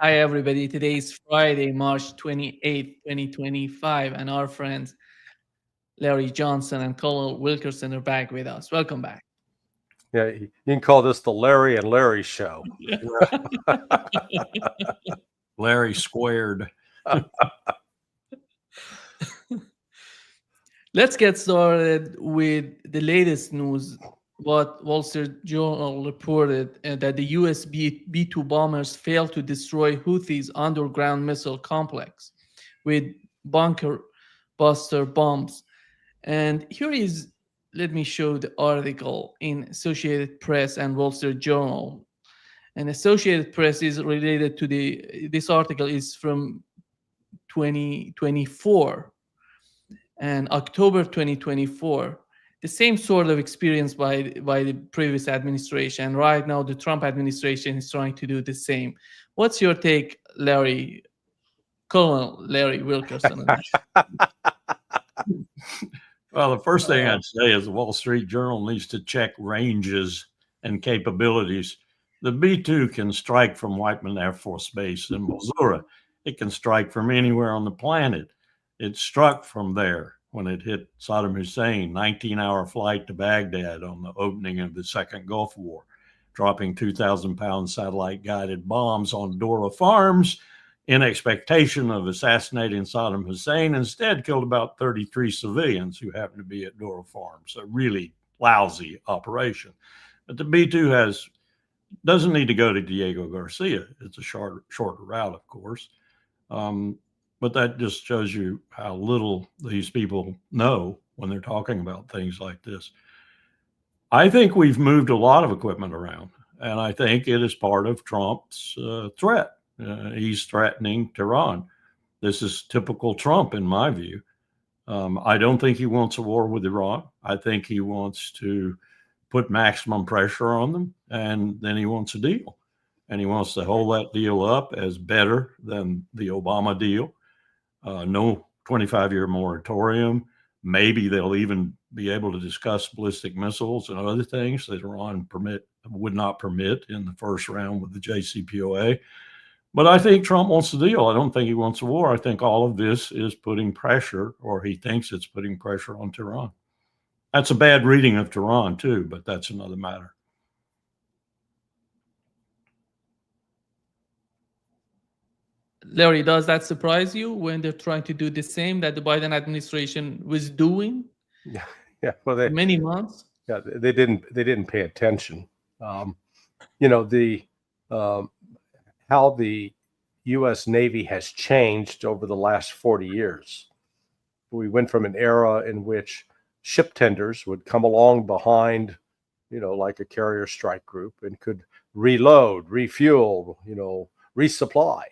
Hi, everybody. Today is Friday, March 28th, 2025, and our friends Larry Johnson and Colonel Wilkerson are back with us. Welcome back. Yeah, you can call this the Larry and Larry show. Larry squared. Let's get started with the latest news. What Wall Street Journal reported that the U.S. B-2 bombers failed to destroy Houthis' underground missile complex with bunker buster bombs. And here is, let me show the article in Associated Press and Wall Street Journal. And Associated Press is related to this article is from 2024 and October 2024. The same sort of experience by the previous administration. Right now, the Trump administration is trying to do the same. What's your take, Larry, Colonel Larry Wilkerson? Well, the first thing I'd say is the Wall Street Journal needs to check ranges and capabilities. The B-2 can strike from Whiteman Air Force Base in Missouri. It can strike from anywhere on the planet. It struck from there when it hit Saddam Hussein, 19-hour flight to Baghdad on the opening of the Second Gulf War, dropping 2,000-pound satellite-guided bombs on Dora farms in expectation of assassinating Saddam Hussein. Instead, killed about 33 civilians who happened to be at Dora farms. A really lousy operation. But the B-2 doesn't need to go to Diego Garcia. It's a shorter route, of course. But that just shows you how little these people know when they're talking about things like this. I think we've moved a lot of equipment around, and I think it is part of Trump's threat. He's threatening Tehran. This is typical Trump, in my view. I don't think he wants a war with Iran. I think he wants to put maximum pressure on them, and then he wants a deal. And he wants to hold that deal up as better than the Obama deal. No 25-year moratorium. Maybe they'll even be able to discuss ballistic missiles and other things that Iran would not permit in the first round with the JCPOA. But I think Trump wants the deal. I don't think he wants a war. I think all of this is putting pressure, or he thinks it's putting pressure on Tehran. That's a bad reading of Tehran, too, but that's another matter. Larry, does that surprise you when they're trying to do the same that the Biden administration was doing? Yeah. Well, many months. Yeah, they didn't pay attention. How the U.S. Navy has changed over the last 40 years. We went from an era in which ship tenders would come along behind, like a carrier strike group, and could reload, refuel, resupply,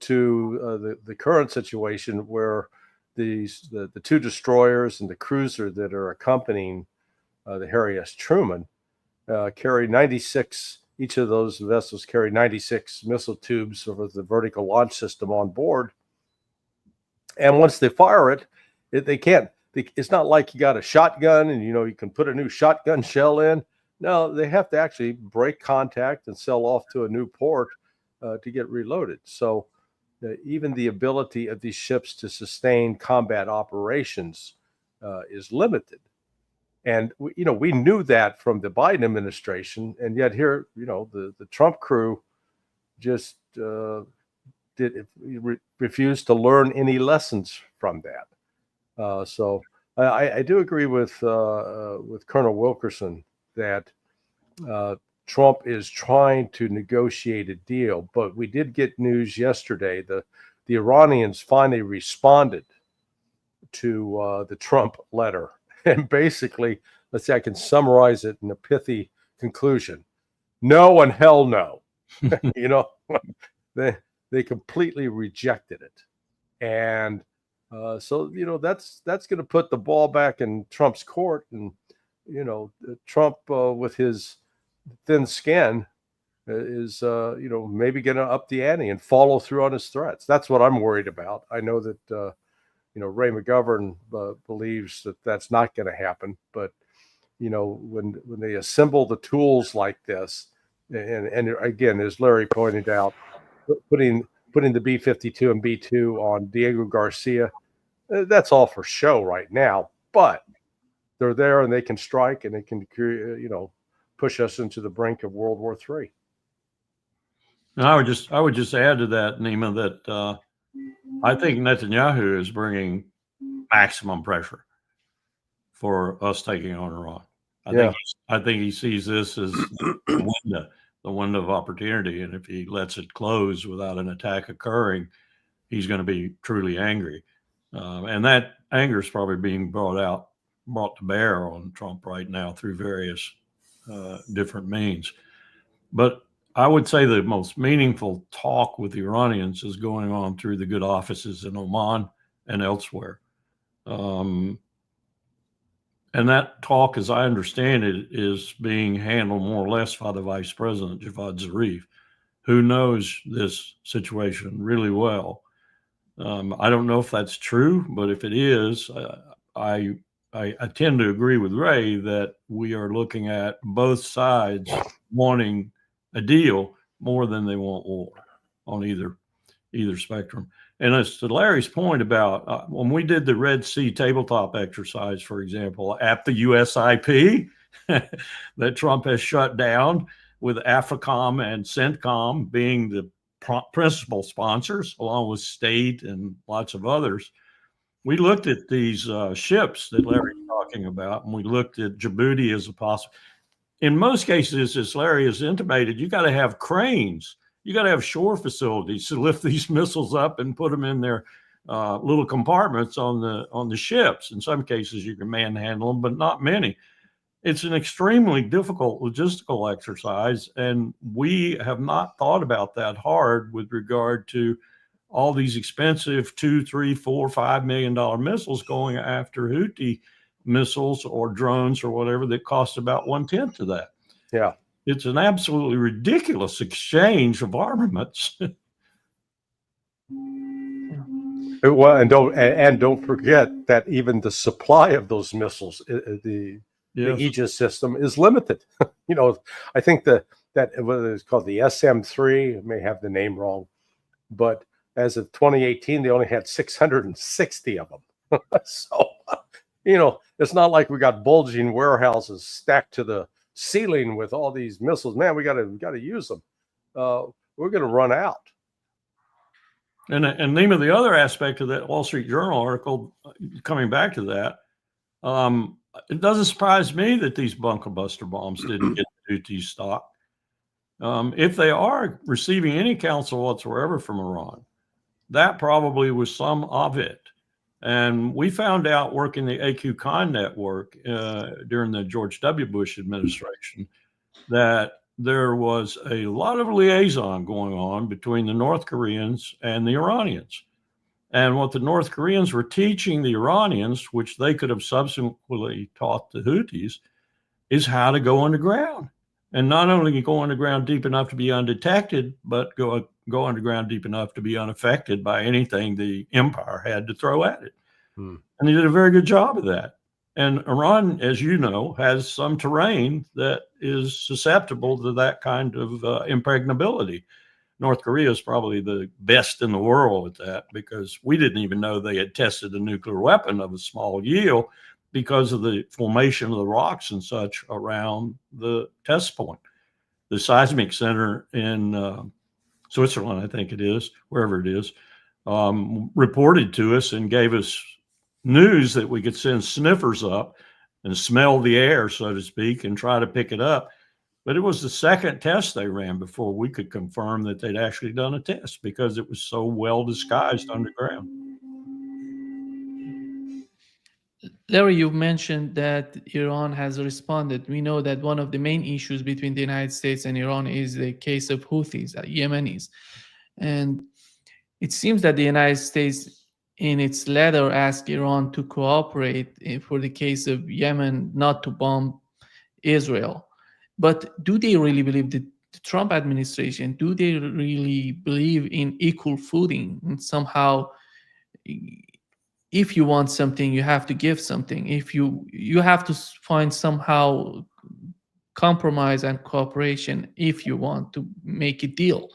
to the current situation where the two destroyers and the cruiser that are accompanying the Harry S. Truman carry 96. Each of those vessels carry 96 missile tubes with the vertical launch system on board. And once they fire it, they can't. It's not like you got a shotgun and you can put a new shotgun shell in. No, they have to actually break contact and sail off to a new port to get reloaded. So even the ability of these ships to sustain combat operations is limited. And we knew that from the Biden administration, and yet here, the Trump crew just refused to learn any lessons from that. So I do agree with Colonel Wilkerson that Trump is trying to negotiate a deal, but we did get news yesterday. The Iranians finally responded to the Trump letter. And basically, let's say I can summarize it in a pithy conclusion. No and hell no. They completely rejected it. And so that's going to put the ball back in Trump's court. And, Trump with his thin skin is, maybe going to up the ante and follow through on his threats. That's what I'm worried about. I know that, Ray McGovern believes that that's not going to happen. But, when they assemble the tools like this, and again, as Larry pointed out, putting the B-52 and B-2 on Diego Garcia, that's all for show right now. But they're there and they can strike and they can, push us into the brink of World War III. And I would just add to that, Nima, that I think Netanyahu is bringing maximum pressure for us taking on Iran. I think he sees this as the window of opportunity, and if he lets it close without an attack occurring, he's going to be truly angry, and that anger is probably being brought to bear on Trump right now through various different means. But I would say the most meaningful talk with the Iranians is going on through the good offices in Oman and elsewhere. And that talk, as I understand it, is being handled more or less by the Vice President, Javad Zarif, who knows this situation really well. I don't know if that's true, but if it is, I tend to agree with Ray that we are looking at both sides wanting a deal more than they want war on either spectrum. And as to Larry's point about when we did the Red Sea tabletop exercise, for example, at the USIP that Trump has shut down, with AFRICOM and CENTCOM being the principal sponsors, along with state and lots of others, we looked at these ships that Larry's talking about, and we looked at Djibouti as a possible. In most cases, as Larry has intimated, you got to have cranes. You got to have shore facilities to lift these missiles up and put them in their little compartments on the ships. In some cases, you can manhandle them, but not many. It's an extremely difficult logistical exercise, and we have not thought about that hard with regard to all these expensive $2, $3, $4, $5 million missiles going after Houthi missiles or drones or whatever that cost about 1/10 of that. Yeah. It's an absolutely ridiculous exchange of armaments. Well, and don't forget that even the supply of those missiles, the Aegis system, is limited. I think that what it's called, the SM-3, I may have the name wrong, but as of 2018, they only had 660 of them. So, it's not like we got bulging warehouses stacked to the ceiling with all these missiles. Man, we got to use them. We're going to run out. And Nima, the other aspect of that Wall Street Journal article, coming back to that, it doesn't surprise me that these bunker buster bombs didn't get Houthi stock. If they are receiving any counsel whatsoever from Iran, that probably was some of it. And we found out working the AQ-Con network during the George W. Bush administration that there was a lot of liaison going on between the North Koreans and the Iranians. And what the North Koreans were teaching the Iranians, which they could have subsequently taught the Houthis, is how to go underground. And not only go underground deep enough to be undetected, but go underground deep enough to be unaffected by anything the empire had to throw at it. And they did a very good job of that. And Iran, as you know, has some terrain that is susceptible to that kind of impregnability. North Korea is probably the best in the world at that, because we didn't even know they had tested a nuclear weapon of a small yield because of the formation of the rocks and such around the test point. The seismic center in Switzerland, I think it is, wherever it is, reported to us and gave us news that we could send sniffers up and smell the air, so to speak, and try to pick it up. But it was the second test they ran before we could confirm that they'd actually done a test, because it was so well disguised underground. Larry, you mentioned that Iran has responded. We know that one of the main issues between the United States and Iran is the case of Houthis, Yemenis. And it seems that the United States, in its letter, asked Iran to cooperate for the case of Yemen, not to bomb Israel. But do they really believe, the Trump administration, do they really believe in equal footing? And somehow, if you want something, you have to give something. If you have to find somehow compromise and cooperation if you want to make a deal.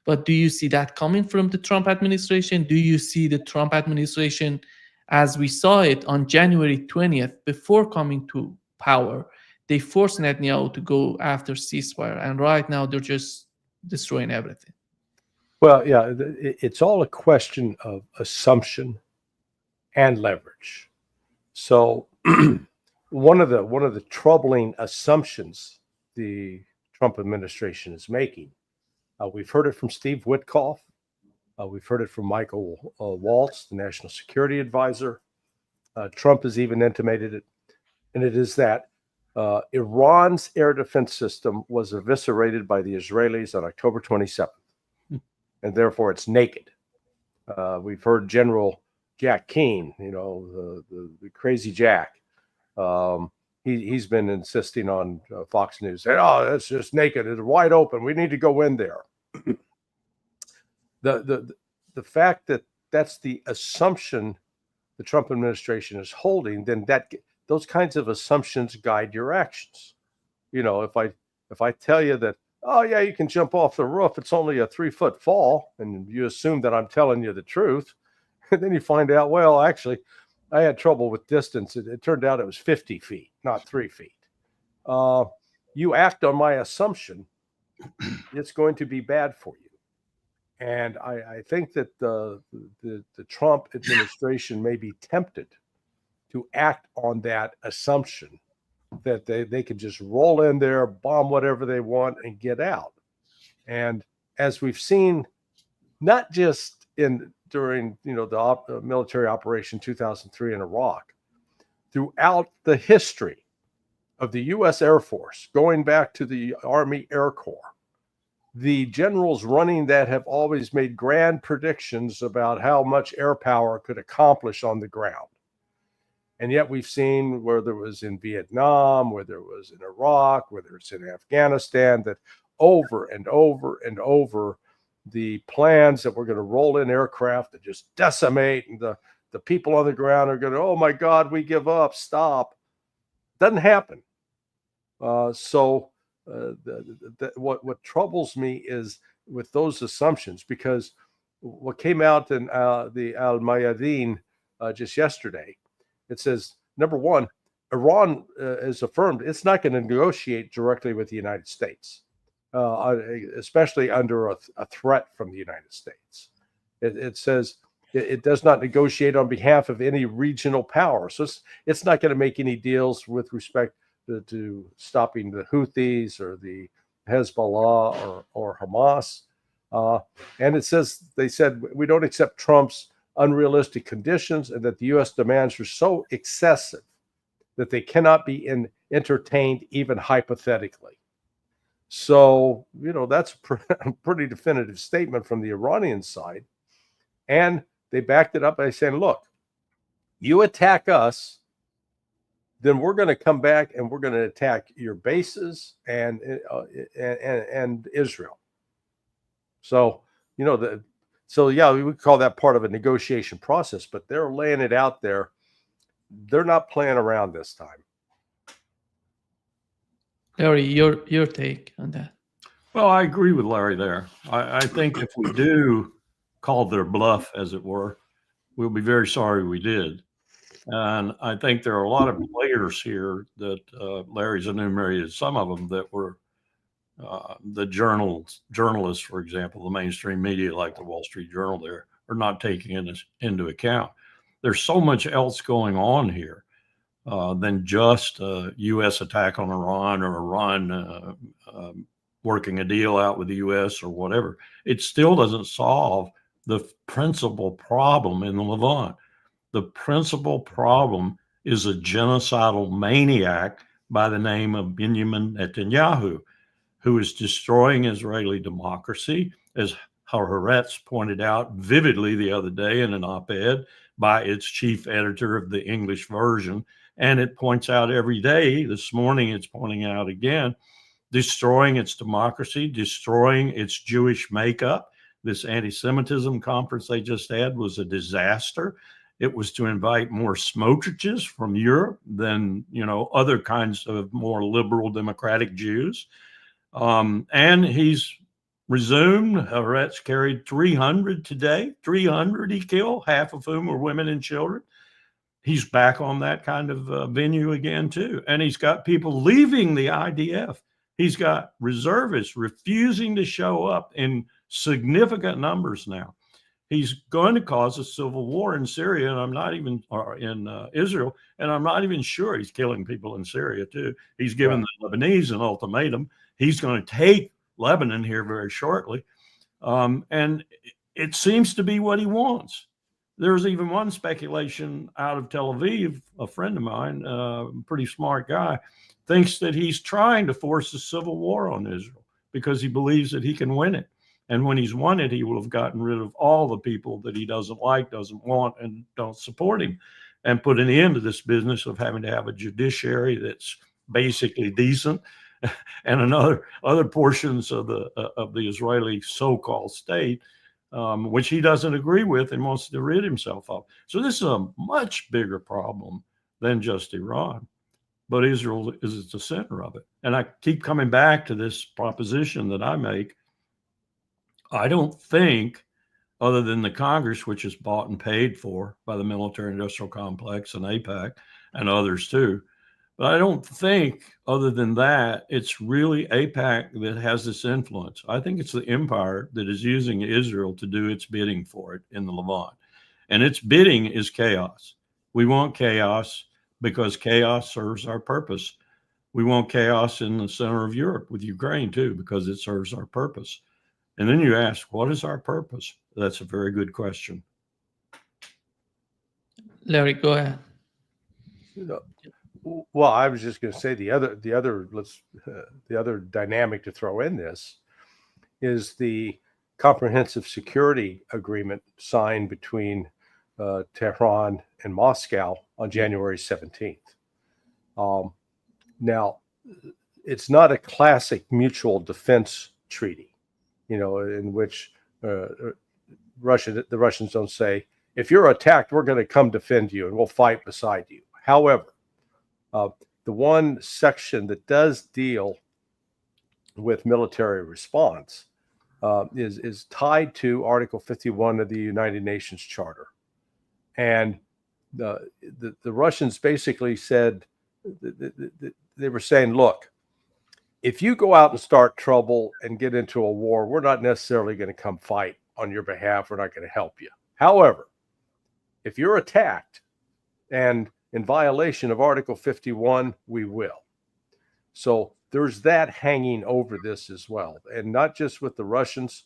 But do you see that coming from the Trump administration? Do you see the Trump administration, as we saw it on January 20th, before coming to power, they forced Netanyahu to go after ceasefire, and right now they're just destroying everything? Well, yeah, it's all a question of assumption and leverage. So one of the troubling assumptions the Trump administration is making, we've heard it from Steve Witkoff, we've heard it from Michael Waltz, the national security advisor. Trump has even intimated it, and it is that Iran's air defense system was eviscerated by the Israelis on October 27th, and therefore it's naked. We've heard General Jack Keane, the crazy Jack. He's been insisting on Fox News, saying, "Oh, it's just naked. It's wide open. We need to go in there." The fact that that's the assumption the Trump administration is holding, then those kinds of assumptions guide your actions. If I tell you that, oh yeah, you can jump off the roof, it's only a 3-foot fall, and you assume that I'm telling you the truth, and then you find out, well, actually, I had trouble with distance. It turned out it was 50 feet, not 3 feet. You act on my assumption, it's going to be bad for you. And I think that the Trump administration may be tempted to act on that assumption that they could just roll in there, bomb whatever they want, and get out. And as we've seen, not just during the military operation 2003 in Iraq, throughout the history of the U.S. Air Force, going back to the Army Air Corps, the generals running that have always made grand predictions about how much air power could accomplish on the ground. And yet we've seen, whether it was in Vietnam, whether it was in Iraq, whether it's in Afghanistan, that over and over and over, the plans that we're going to roll in aircraft that just decimate, and the people on the ground are going to, oh my God, we give up, stop. Doesn't happen. What troubles me is with those assumptions, because what came out in the Al Mayadeen just yesterday, it says, number one, Iran has affirmed it's not going to negotiate directly with the United States, especially under a threat from the United States. It says it does not negotiate on behalf of any regional power. So it's not going to make any deals with respect to stopping the Houthis or the Hezbollah or Hamas. And they said, we don't accept Trump's unrealistic conditions, and that the U.S. demands are so excessive that they cannot be entertained even hypothetically. So, that's a pretty definitive statement from the Iranian side. And they backed it up by saying, look, you attack us, then we're going to come back and we're going to attack your bases and Israel. So, yeah, we would call that part of a negotiation process, but they're laying it out there. They're not playing around this time. Larry, your take on that? Well, I agree with Larry there. I think if we do call their bluff, as it were, we'll be very sorry we did. And I think there are a lot of players here that Larry's enumerated, some of them that were the journalists, for example, the mainstream media like the Wall Street Journal there, are not taking into account. There's so much else going on here than just a U.S. attack on Iran, or Iran working a deal out with the U.S. or whatever. It still doesn't solve the principal problem in the Levant. The principal problem is a genocidal maniac by the name of Benjamin Netanyahu, who is destroying Israeli democracy, as Haaretz pointed out vividly the other day in an op-ed by its chief editor of the English version. And it points out every day, this morning it's pointing out again, destroying its democracy, destroying its Jewish makeup. This anti-Semitism conference they just had was a disaster. It was to invite more Smotriches from Europe than, other kinds of more liberal democratic Jews. And he's resumed. Arrests carried 300 today. 300 he killed, half of whom were women and children. He's back on that kind of venue again, too. And he's got people leaving the IDF. He's got reservists refusing to show up in significant numbers now. He's going to cause a civil war in Syria, and I'm not even, or in Israel, and I'm not even sure he's killing people in Syria, too. He's given the Lebanese an ultimatum. He's going to take Lebanon here very shortly. And it seems to be what he wants. There's even one speculation out of Tel Aviv, a friend of mine, pretty smart guy, thinks that he's trying to force a civil war on Israel because he believes that he can win it. And when he's won it, he will have gotten rid of all the people that he doesn't like, doesn't want, and don't support him, and put an end to this business of having to have a judiciary that's basically decent, and other portions of the Israeli so-called state, which he doesn't agree with and wants to rid himself of. So this is a much bigger problem than just Iran, but Israel is at the center of it. And I keep coming back to this proposition that I make. I don't think, other than the Congress, which is bought and paid for by the military-industrial complex and APAC and others too, but I don't think, other than that, it's really APAC that has this influence. I think it's the empire that is using Israel to do its bidding for it in the Levant. And its bidding is chaos. We want chaos because chaos serves our purpose. We want chaos in the center of Europe with Ukraine too, because it serves our purpose. And then you ask, what is our purpose? That's a very good question. Larry, go ahead. Well, I was just going to say the other dynamic to throw in this is the comprehensive security agreement signed between Tehran and Moscow on January 17th. Now, it's not a classic mutual defense treaty, in which the Russians don't say, if you're attacked, we're going to come defend you and we'll fight beside you. However, the one section that does deal with military response is tied to Article 51 of the United Nations Charter. And the Russians basically said, they were saying, look, if you go out and start trouble and get into a war, we're not necessarily going to come fight on your behalf. We're not going to help you. However, if you're attacked and in violation of Article 51, we will. So there's that hanging over this as well. And not just with the Russians.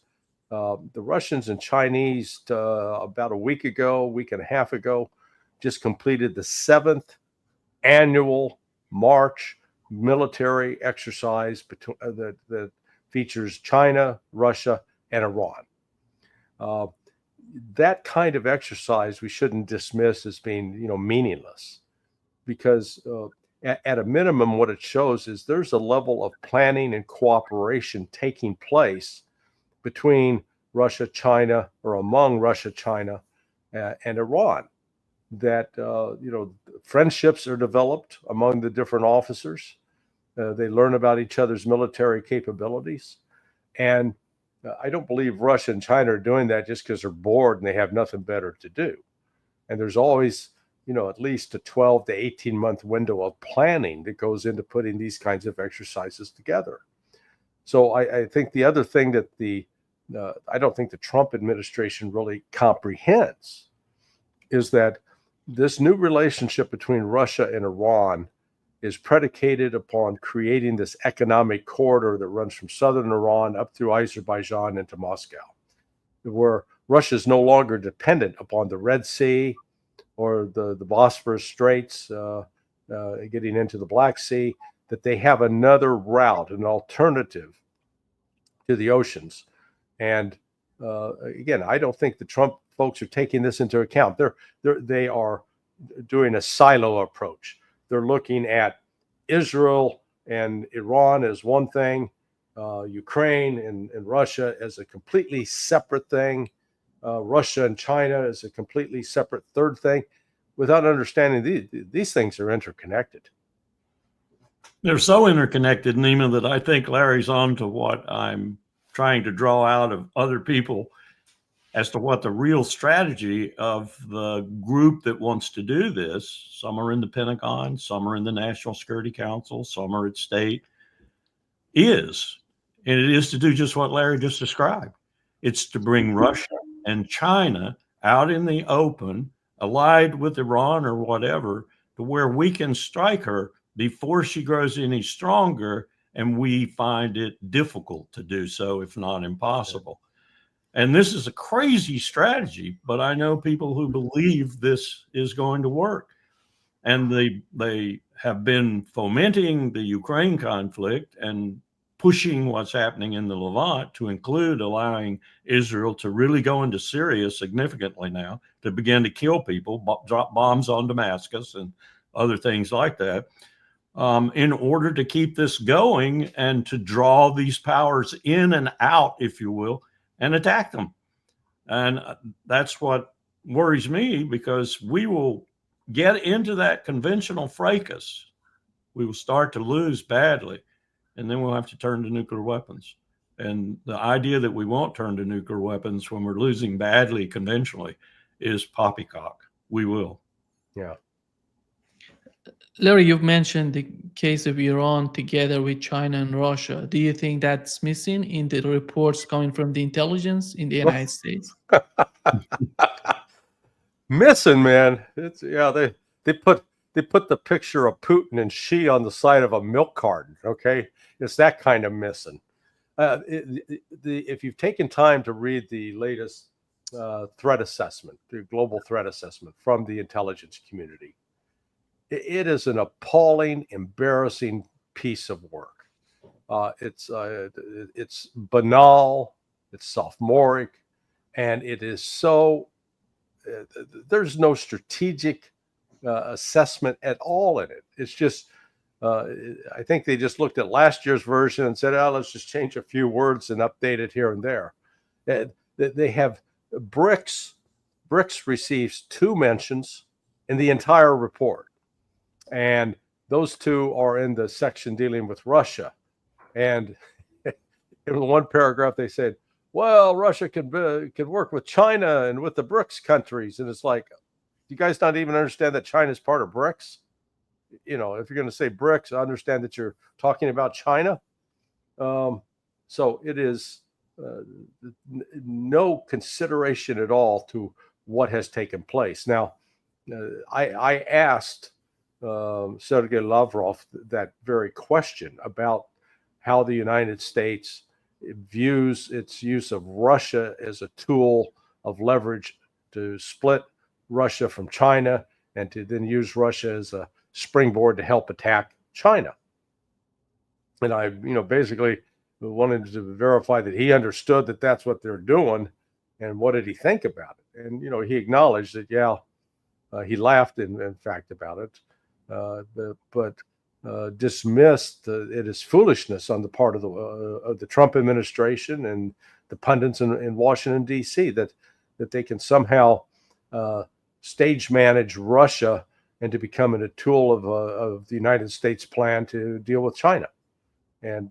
The Russians and Chinese, about a week and a half ago, just completed the 7th annual March military exercise that features China, Russia, and Iran. That kind of exercise we shouldn't dismiss as being, meaningless, because at a minimum, what it shows is there's a level of planning and cooperation taking place between Russia, China, or among Russia, China, and Iran. That friendships are developed among the different officers. They learn about each other's military capabilities, and I don't believe Russia and China are doing that just because they're bored and they have nothing better to do. And there's always, at least a 12 to 18 month window of planning that goes into putting these kinds of exercises together. So I think the other thing that I don't think the Trump administration really comprehends is that this new relationship between Russia and Iran is predicated upon creating this economic corridor that runs from southern Iran up through Azerbaijan into Moscow, where Russia is no longer dependent upon the Red Sea or the Bosphorus Straits getting into the Black Sea, that they have another route, an alternative to the oceans. And again, I don't think the Trump folks are taking this into account. They are doing a silo approach. They're looking at Israel and Iran as one thing, Ukraine and Russia as a completely separate thing, Russia and China as a completely separate third thing, without understanding these things are interconnected. They're so interconnected, Nima, that I think Larry's on to what I'm trying to draw out of other people as to what the real strategy of the group that wants to do this. Some are in the Pentagon, some are in the National Security Council, some are at state, is. And it is to do just what Larry just described. It's to bring Russia and China out in the open, allied with Iran or whatever, to where we can strike her before she grows any stronger, and we find it difficult to do so, if not impossible. And this is a crazy strategy, but I know people who believe this is going to work. And they have been fomenting the Ukraine conflict and pushing what's happening in the Levant to include allowing Israel to really go into Syria significantly now, to begin to kill people, drop bombs on Damascus and other things like that, in order to keep this going and to draw these powers in and out, if you will, and attack them. And that's what worries me, because we will get into that conventional fracas. We will start to lose badly, and then we'll have to turn to nuclear weapons. And the idea that we won't turn to nuclear weapons when we're losing badly conventionally is poppycock. We will. Yeah. Larry, you've mentioned the case of Iran together with China and Russia. Do you think that's missing in the reports coming from the intelligence in the United States? Missing, man. It's they put the picture of Putin and Xi on the side of a milk carton. Okay, it's that kind of missing. If you've taken time to read the latest threat assessment, the global threat assessment from the intelligence community, it is an appalling, embarrassing piece of work. It's banal, it's sophomoric, and it is so. There's no strategic assessment at all in it. It's just, I think they just looked at last year's version and said, let's just change a few words and update it here and there. They have BRICS. BRICS receives 2 mentions in the entire report. And those 2 are in the section dealing with Russia. And in one paragraph, they said, well, Russia can work with China and with the BRICS countries. And it's like, you guys not even understand that China is part of BRICS? You know, if you're going to say BRICS, I understand that you're talking about China. So it is no consideration at all to what has taken place. Now, I asked Sergei Lavrov that very question about how the United States views its use of Russia as a tool of leverage to split Russia from China, and to then use Russia as a springboard to help attack China. And I, basically wanted to verify that he understood that that's what they're doing, and what did he think about it? And, he acknowledged that, he laughed, in fact, about it, but dismissed it as foolishness on the part of the Trump administration and the pundits in Washington, D.C., that they can somehow stage manage Russia into becoming a tool of the United States plan to deal with China. And,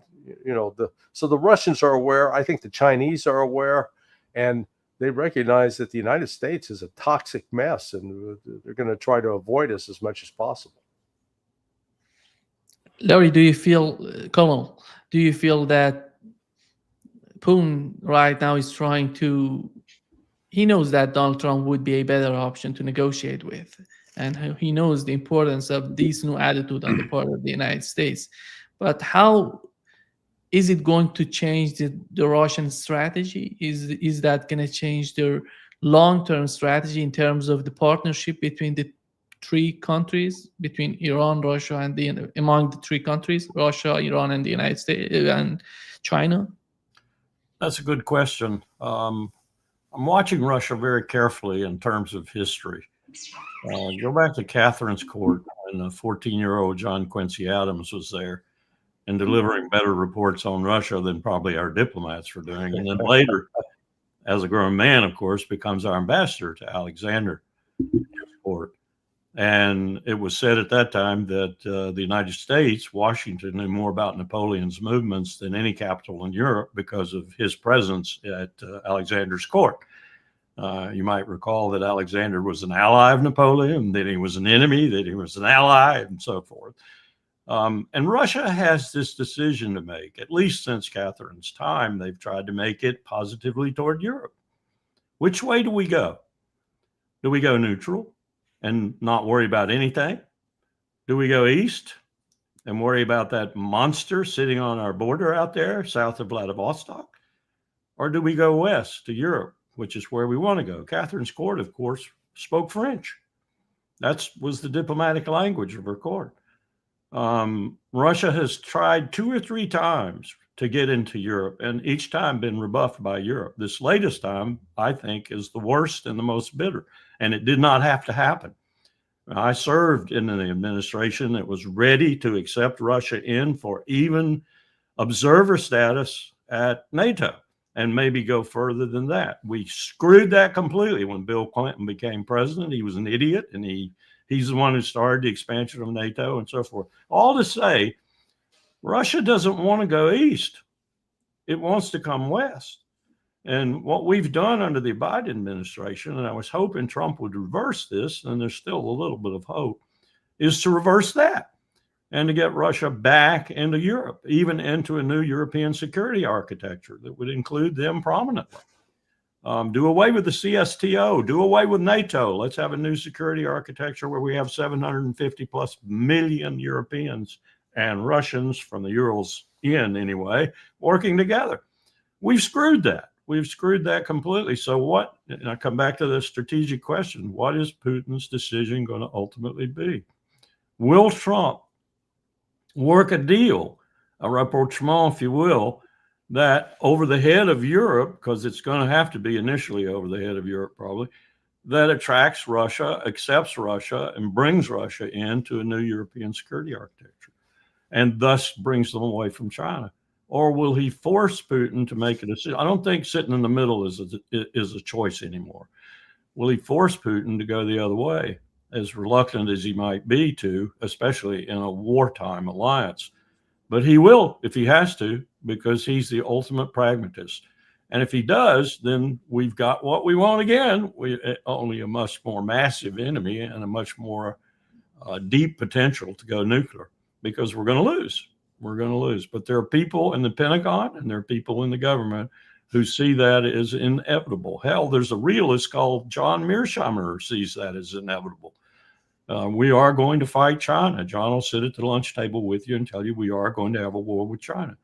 so the Russians are aware. I think the Chinese are aware, and they recognize that the United States is a toxic mess, and they're going to try to avoid us as much as possible. Larry, Colonel, do you feel that Putin right now is he knows that Donald Trump would be a better option to negotiate with, and he knows the importance of this new attitude on the part of the United States. But how is it going to change the Russian strategy? Is that going to change their long-term strategy in terms of the partnership between the 3 countries, between Iran, Russia, and among the 3 countries, Russia, Iran, and the United States and China? That's a good question. I'm watching Russia very carefully in terms of history. Go back to Catherine's court, and a 14-year-old John Quincy Adams was there and delivering better reports on Russia than probably our diplomats were doing. And then later, as a grown man, of course, becomes our ambassador to Alexander's court. And it was said at that time that the United States, Washington, knew more about Napoleon's movements than any capital in Europe because of his presence at Alexander's court. You might recall that Alexander was an ally of Napoleon, that he was an enemy, that he was an ally, and so forth. And Russia has this decision to make. At least since Catherine's time, they've tried to make it positively toward Europe. Which way do we go? Do we go neutral and not worry about anything? Do we go east and worry about that monster sitting on our border out there south of Vladivostok? Or do we go west to Europe, which is where we want to go? Catherine's court, of course, spoke French. That was the diplomatic language of her court. Russia has tried 2 or 3 times to get into Europe, and each time been rebuffed by Europe. This latest time, I think, is the worst and the most bitter, and it did not have to happen. I served in an administration that was ready to accept Russia in for even observer status at NATO, and maybe go further than that. We screwed that completely when Bill Clinton became president. He was an idiot, and he's the one who started the expansion of NATO and so forth. All to say, Russia doesn't want to go east. It wants to come west. And what we've done under the Biden administration, and I was hoping Trump would reverse this, and there's still a little bit of hope, is to reverse that and to get Russia back into Europe, even into a new European security architecture that would include them prominently. Do away with the CSTO, do away with NATO. Let's have a new security architecture where we have 750 plus million Europeans and Russians from the Urals in anyway, working together. We've screwed that. We've screwed that completely. So what, and I come back to the strategic question, what is Putin's decision going to ultimately be? Will Trump work a deal, a rapprochement, if you will, that over the head of Europe, because it's going to have to be initially over the head of Europe probably, that attracts Russia, accepts Russia, and brings Russia into a new European security architecture, and thus brings them away from China? Or will he force Putin to make a decision? I don't think sitting in the middle is a choice anymore. Will he force Putin to go the other way, as reluctant as he might be to, especially in a wartime alliance? But he will if he has to, because he's the ultimate pragmatist. And if he does, then we've got what we want again. Only a much more massive enemy and a much more deep potential to go nuclear, because we're going to lose. We're going to lose. But there are people in the Pentagon and there are people in the government who see that as inevitable. Hell, there's a realist called John Mearsheimer who sees that as inevitable. We are going to fight China. John will sit at the lunch table with you and tell you we are going to have a war with China.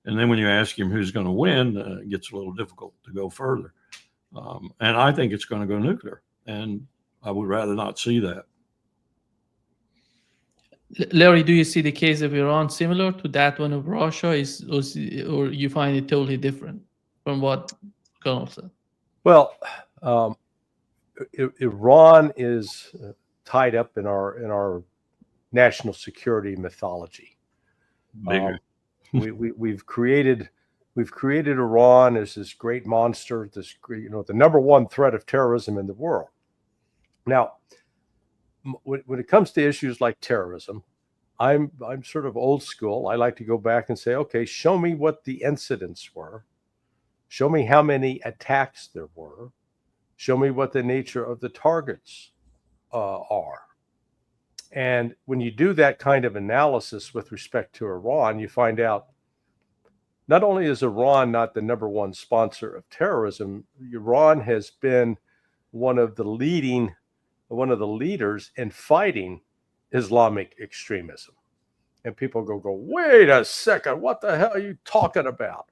And then when you ask him who's going to win, it gets a little difficult to go further. And I think it's going to go nuclear. And I would rather not see that. Larry, do you see the case of Iran similar to that one of Russia, or you find it totally different from what Colonel said? Well, Iran is tied up in our national security mythology. We've created Iran as this great monster, the number one threat of terrorism in the world. Now, when it comes to issues like terrorism, I'm sort of old school. I like to go back and say, okay, show me what the incidents were. Show me how many attacks there were. Show me what the nature of the targets are. And when you do that kind of analysis with respect to Iran, you find out not only is Iran not the number one sponsor of terrorism, Iran has been one of the leaders in fighting Islamic extremism. And people go, wait a second, what the hell are you talking about?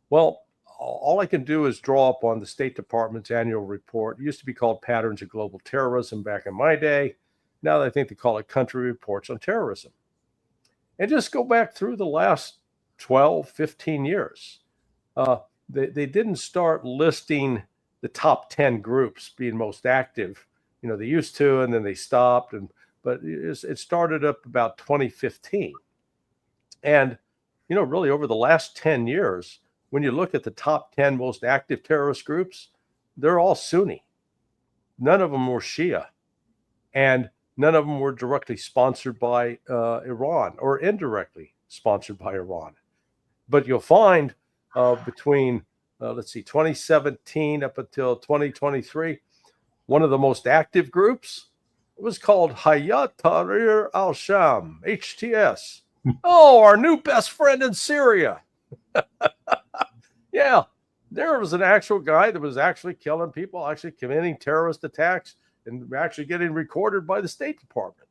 Well, all I can do is draw upon the State Department's annual report. It used to be called Patterns of Global Terrorism back in my day. Now I think they call it Country Reports on Terrorism. And just go back through the last 12, 15 years. They didn't start listing the top 10 groups being most active. They used to, and then they stopped. But it started up about 2015. And, really over the last 10 years, when you look at the top 10 most active terrorist groups, they're all Sunni. None of them were Shia. And none of them were directly sponsored by Iran or indirectly sponsored by Iran. But you'll find between, let's see, 2017 up until 2023, one of the most active groups was called Hayat Tahrir al-Sham, HTS. Oh, our new best friend in Syria. Yeah, there was an actual guy that was actually killing people, actually committing terrorist attacks, and actually getting recorded by the State Department.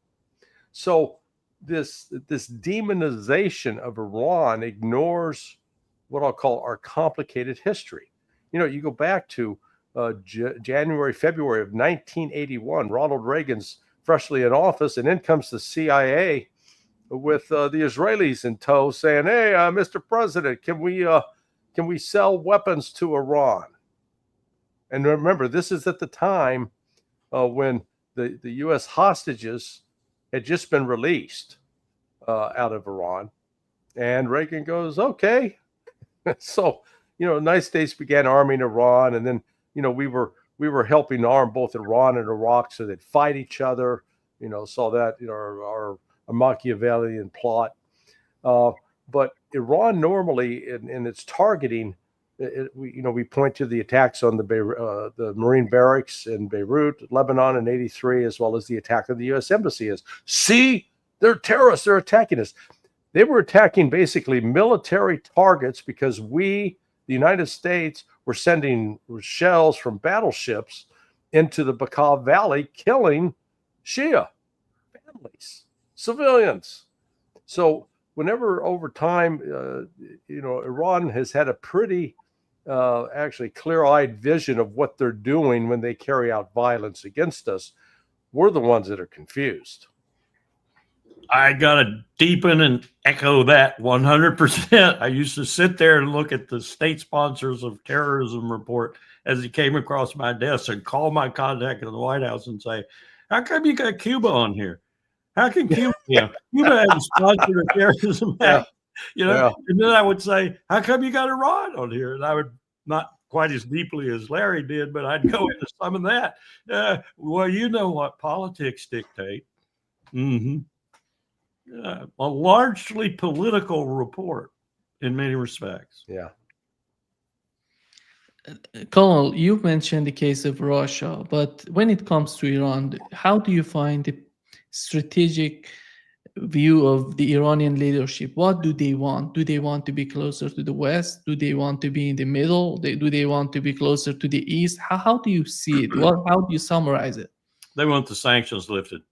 So this demonization of Iran ignores what I'll call our complicated history. You know, you go back to January, February of 1981, Ronald Reagan's freshly in office, and in comes the CIA with the Israelis in tow, saying, "Hey, Mr. President, can we sell weapons to Iran?" And remember, this is at the time when the U.S. hostages had just been released out of Iran, and Reagan goes, "Okay." So, United States began arming Iran, and then, we were helping arm both Iran and Iraq so they'd fight each other. Saw that, our Machiavellian plot. But Iran normally in its targeting, we point to the attacks on the Marine barracks in Beirut, Lebanon in '83, as well as the attack of the U.S. Embassy. See, they're terrorists. They're attacking us. They were attacking basically military targets because we, the United States, were sending shells from battleships into the Bekaa Valley, killing Shia families, civilians. So whenever over time, Iran has had a pretty actually clear-eyed vision of what they're doing when they carry out violence against us, we're the ones that are confused. I got to deepen and echo that 100%. I used to sit there and look at the state sponsors of terrorism report as it came across my desk and call my contact in the White House and say, "How come you got Cuba on here? How can Cuba, Cuba hadn't sponsored a terrorism act?" And then I would say, "How come you got Iran on here?" And I would not quite as deeply as Larry did, but I'd go into some of that. Well, you know what politics dictate. Mm-hmm. A largely political report in many respects. Yeah. Colonel, you mentioned the case of Russia, but when it comes to Iran, how do you find the strategic view of the Iranian leadership? What do they want? Do they want to be closer to the West? Do they want to be in the middle? Do they want to be closer to the East? How do you see it? How do you summarize it? They want the sanctions lifted.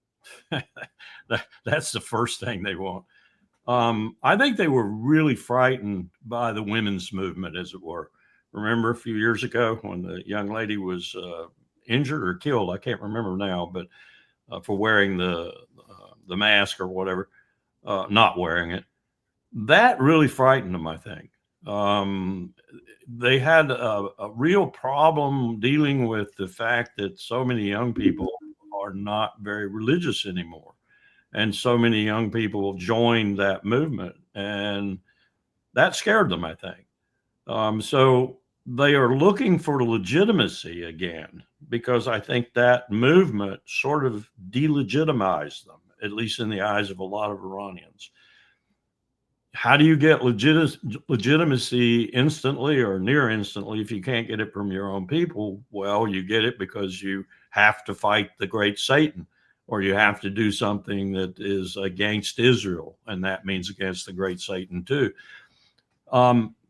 That's the first thing they want. I think they were really frightened by the women's movement, as it were. Remember a few years ago when the young lady was injured or killed? I can't remember now, but for wearing the mask or whatever, not wearing it. That really frightened them, I think. They had a real problem dealing with the fact that so many young people are not very religious anymore. And so many young people joined that movement, and that scared them, I think. So they are looking for legitimacy again, because I think that movement sort of delegitimized them, at least in the eyes of a lot of Iranians. How do you get legitimacy instantly or near instantly if you can't get it from your own people? Well, you get it because you have to fight the great Satan, or you have to do something that is against Israel, and that means against the great Satan too.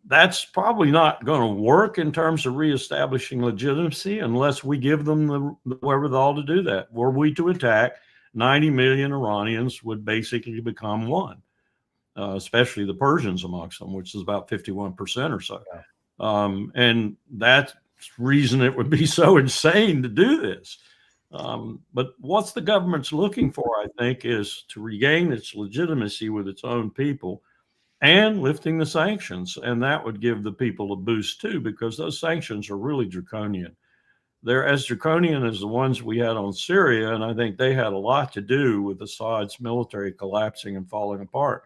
That's probably not going to work in terms of reestablishing legitimacy unless we give them the wherewithal to do that. Were we to attack, 90 million Iranians would basically become one, especially the Persians amongst them, which is about 51% or so. And that's reason it would be so insane to do this. But what the government's looking for, I think, is to regain its legitimacy with its own people and lifting the sanctions. And that would give the people a boost too, because those sanctions are really draconian. They're as draconian as the ones we had on Syria. And I think they had a lot to do with Assad's military collapsing and falling apart.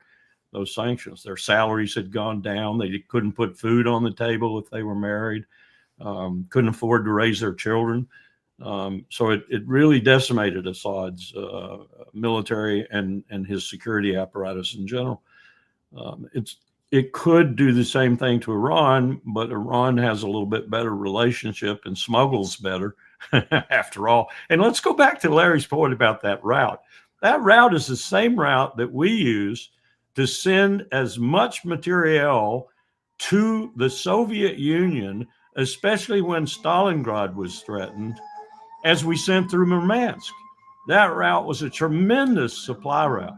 Those sanctions, their salaries had gone down. They couldn't put food on the table if they were married, couldn't afford to raise their children. So it really decimated Assad's military and his security apparatus in general. It could do the same thing to Iran, but Iran has a little bit better relationship and smuggles better after all. And let's go back to Larry's point about that route. That route is the same route that we use to send as much materiel to the Soviet Union, especially when Stalingrad was threatened, as we sent through Murmansk. That route was a tremendous supply route,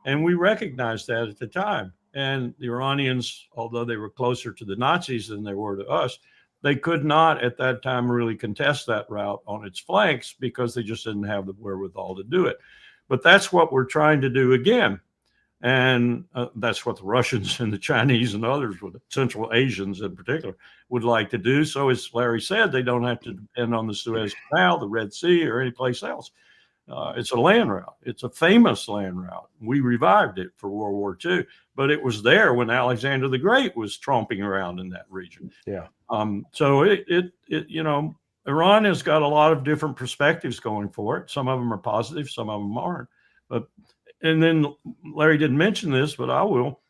and we recognized that at the time. And the Iranians, although they were closer to the Nazis than they were to us, they could not at that time really contest that route on its flanks because they just didn't have the wherewithal to do it. But that's what we're trying to do again. And that's what the Russians and the Chinese and others, with Central Asians in particular, would like to do. So as Larry said, they don't have to depend on the Suez Canal, the Red Sea, or any place else. It's a land route. It's a famous land route. We revived it for World War II, but it was there when Alexander the Great was tromping around in that region. Yeah. So Iran has got a lot of different perspectives going for it. Some of them are positive, some of them aren't. And then Larry didn't mention this, but I will.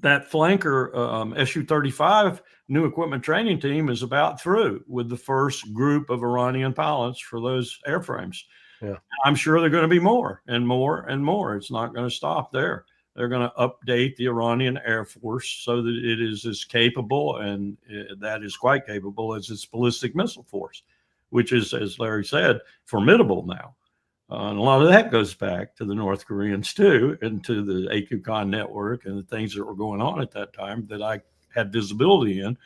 That flanker Su-35 new equipment training team is about through with the first group of Iranian pilots for those airframes. Yeah. I'm sure they're going to be more and more and more. It's not going to stop there. They're going to update the Iranian Air Force so that it is as capable, and that is quite capable, as its ballistic missile force, which is, as Larry said, formidable now. And a lot of that goes back to the North Koreans too, and to the AQCON network and the things that were going on at that time that I had visibility in.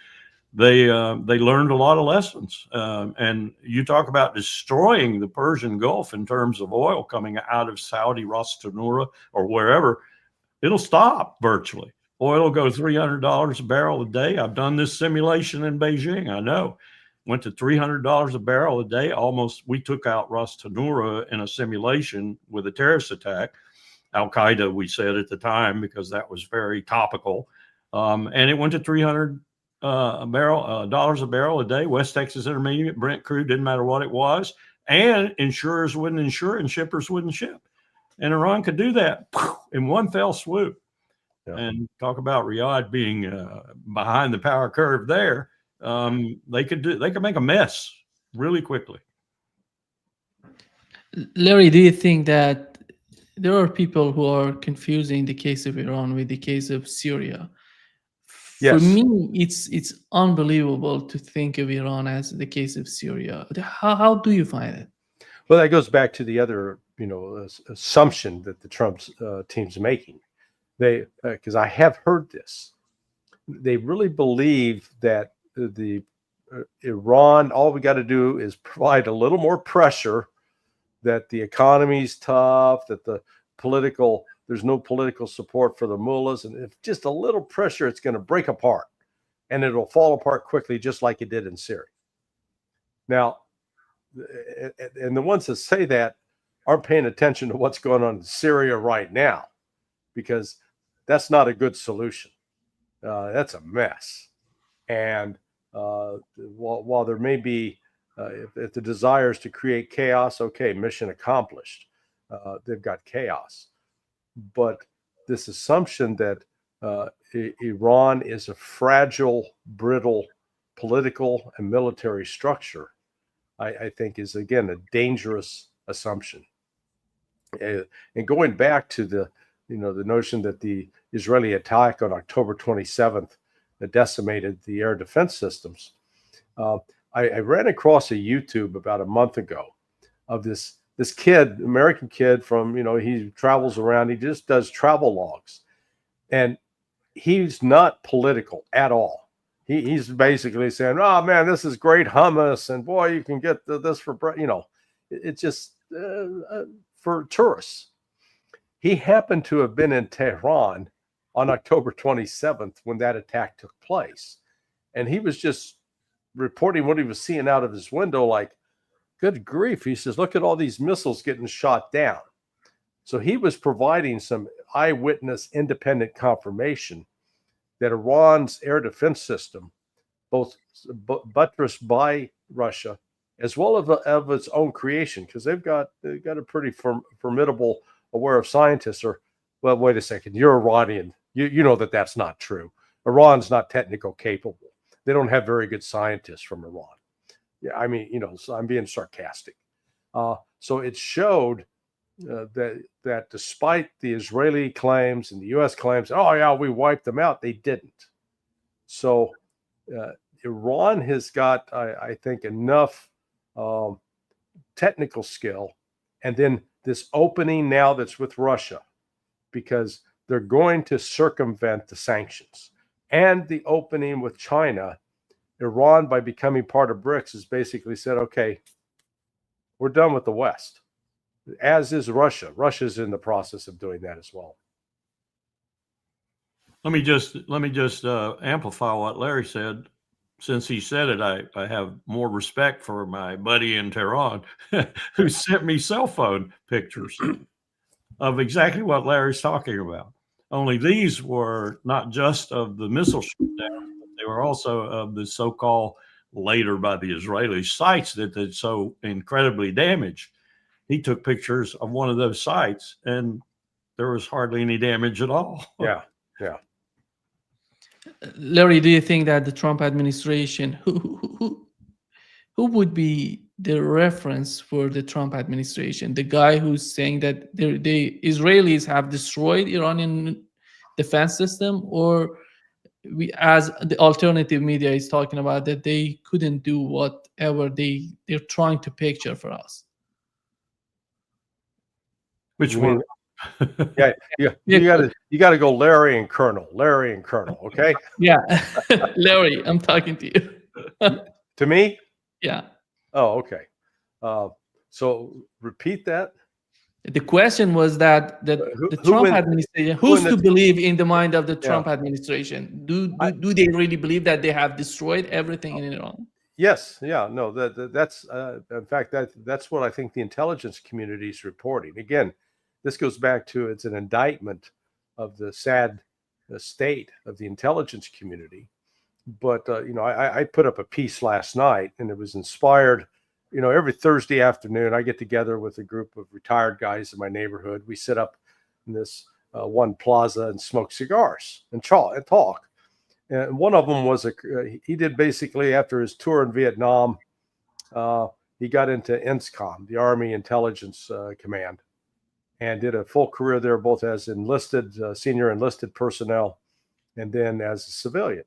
They learned a lot of lessons. And you talk about destroying the Persian Gulf in terms of oil coming out of Saudi, Ras Tanura, or wherever. It'll stop virtually. Oil will go $300 a barrel a day. I've done this simulation in Beijing. I know. Went to $300 a barrel a day. Almost, we took out Ras Tanura in a simulation with a terrorist attack. Al Qaeda, we said at the time, because that was very topical. And it went to $300 dollars a barrel a day. West Texas Intermediate, Brent crude, didn't matter what it was. And insurers wouldn't insure and shippers wouldn't ship. And Iran could do that in one fell swoop. Yeah. And talk about Riyadh being behind the power curve there. They could make a mess really quickly. Larry, do you think that there are people who are confusing the case of Iran with the case of Syria? Yes. For me, it's unbelievable to think of Iran as the case of Syria. How do you find it? Well, that goes back to the other, assumption that the Trump team's making. Because I have heard this, they really believe that the Iran, all we got to do is provide a little more pressure, that the economy's tough, that there's no political support for the mullahs, and if just a little pressure, it's going to break apart, and it'll fall apart quickly, just like it did in Syria. Now, and the ones that say that aren't paying attention to what's going on in Syria right now, because that's not a good solution. That's a mess. And while there may be, if the desire is to create chaos, okay, mission accomplished. They've got chaos. But this assumption that Iran is a fragile, brittle political and military structure, I think is, again, a dangerous assumption. And going back to the notion that the Israeli attack on October 27th decimated the air defense systems, I ran across a YouTube about a month ago of this kid, American kid from, he travels around, he just does travel logs. And he's not political at all. He's basically saying, oh man, this is great hummus, and boy, you can get this for, it's just for tourists. He happened to have been in Tehran on October 27th when that attack took place. And he was just reporting what he was seeing out of his window, like, good grief. He says, look at all these missiles getting shot down. So he was providing some eyewitness independent confirmation that Iran's air defense system, both buttressed by Russia as well as of its own creation, because they've got a pretty formidable aware of scientists. Or, well, wait a second, you're Iranian. You know that's not true. Iran's not technical capable. They don't have very good scientists from Iran. Yeah, I mean, so I'm being sarcastic. So it showed that despite the Israeli claims and the U.S. claims, oh yeah, we wiped them out, they didn't. So Iran has got, I think, enough technical skill, and then this opening now that's with Russia, because they're going to circumvent the sanctions, and the opening with China. Iran, by becoming part of BRICS, has basically said, okay, we're done with the West, as is Russia. Russia's in the process of doing that as well. Let me just amplify what Larry said. Since he said it, I have more respect for my buddy in Tehran who sent me cell phone pictures of exactly what Larry's talking about. Only these were not just of the missile shutdown, but they were also of the so-called, later by the Israelis, sites that had so incredibly damaged. He took pictures of one of those sites, and there was hardly any damage at all. Yeah. Larry, do you think that the Trump administration, who would be the reference for the Trump administration? The guy who's saying that the Israelis have destroyed Iranian defense system, or as the alternative media is talking about, that they couldn't do whatever they're trying to picture for us? Which one? Yeah. You gotta go Larry and Colonel, okay? Yeah. Larry, I'm talking to you. To me? Yeah. Oh, okay. So repeat that. The question was that the Trump administration, who's to believe in the mind of the Trump administration? Do they really believe that they have destroyed everything in Iran? Yes. Yeah. No. That's in fact that's what I think the intelligence community is reporting. Again, this goes back to, it's an indictment of the sad state of the intelligence community. But I put up a piece last night, and it was inspired. Every Thursday afternoon, I get together with a group of retired guys in my neighborhood. We sit up in this one plaza and smoke cigars and talk. And one of them was he did basically, after his tour in Vietnam, he got into INSCOM, the Army Intelligence Command, and did a full career there, both as enlisted, senior enlisted personnel, and then as a civilian.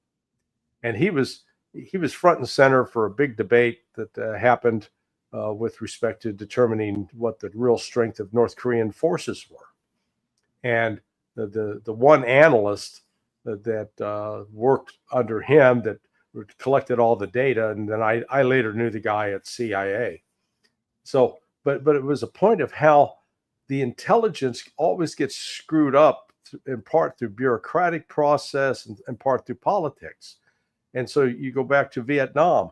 And he was front and center for a big debate that happened with respect to determining what the real strength of North Korean forces were. And the one analyst that worked under him that collected all the data, and then I later knew the guy at CIA. So, but it was a point of how the intelligence always gets screwed up, in part through bureaucratic process and in part through politics. And so you go back to Vietnam.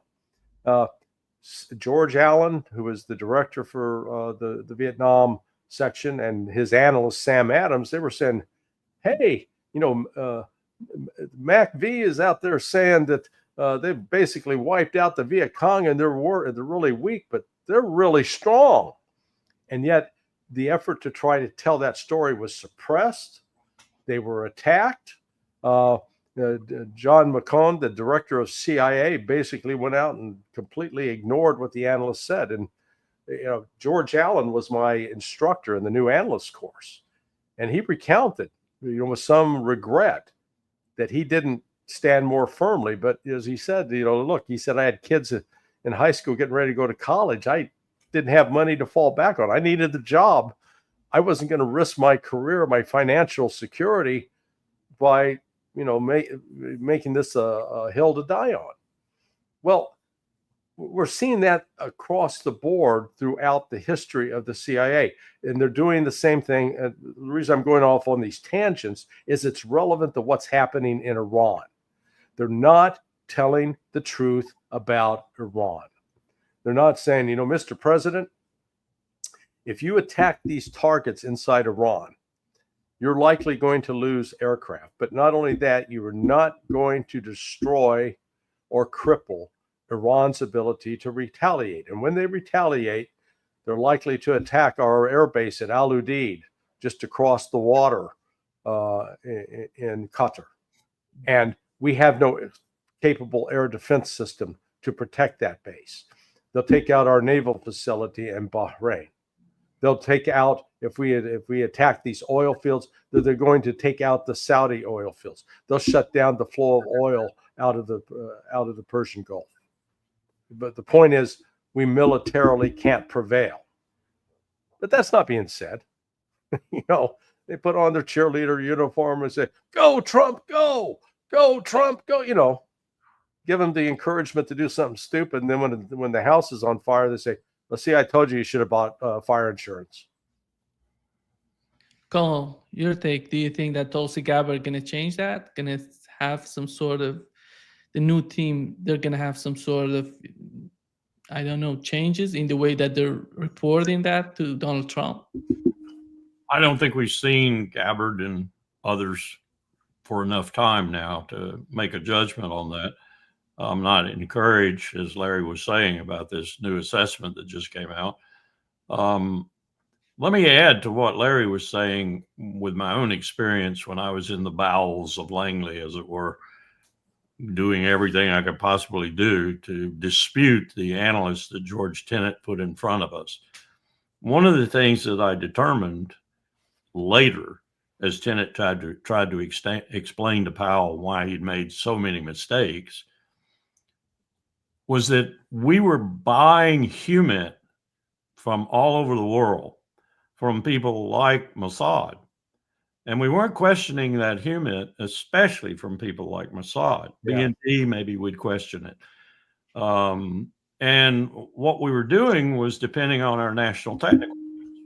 George Allen, who was the director for the Vietnam section, and his analyst, Sam Adams, they were saying, hey, MACV is out there saying that they've basically wiped out the Viet Cong, and they're really weak, but they're really strong. And yet the effort to try to tell that story was suppressed. They were attacked. John McCone, the director of CIA, basically went out and completely ignored what the analyst said. And George Allen was my instructor in the new analyst course, and he recounted, with some regret, that he didn't stand more firmly. But as he said, look, he said, I had kids in high school getting ready to go to college. I didn't have money to fall back on. I needed the job. I wasn't going to risk my career, my financial security by making this a hill to die on. Well, we're seeing that across the board throughout the history of the CIA, and they're doing the same thing. And the reason I'm going off on these tangents is it's relevant to what's happening in Iran. They're not telling the truth about Iran. They're not saying, Mr. President, if you attack these targets inside Iran, you're likely going to lose aircraft. But not only that, you are not going to destroy or cripple Iran's ability to retaliate. And when they retaliate, they're likely to attack our air base at Al Udeid, just across the water in Qatar. And we have no capable air defense system to protect that base. They'll take out our naval facility in Bahrain. They'll take out, if we attack these oil fields, they're going to take out the Saudi oil fields. They'll shut down the flow of oil out of the Persian Gulf. But the point is, we militarily can't prevail. But that's not being said. You know, they put on their cheerleader uniform and say, "Go Trump, go! Go Trump, go!" You know, give them the encouragement to do something stupid. And then when the house is on fire, they say, "Well, see, I told you should have bought fire insurance." Cole, your take. Do you think that Tulsi Gabbard going to change that? Going to have some sort of, the new team, they're going to have some sort of, I don't know, changes in the way that they're reporting that to Donald Trump? I don't think we've seen Gabbard and others for enough time now to make a judgment on that. I'm not encouraged, as Larry was saying, about this new assessment that just came out. Let me add to what Larry was saying with my own experience when I was in the bowels of Langley, as it were, doing everything I could possibly do to dispute the analysts that George Tenet put in front of us. One of the things that I determined later, as Tenet tried to explain to Powell why he'd made so many mistakes, was that we were buying HUMINT from all over the world, from people like Mossad. And we weren't questioning that HUMINT, especially from people like Mossad. Yeah. BNP, maybe we'd question it. And what we were doing was depending on our national technical,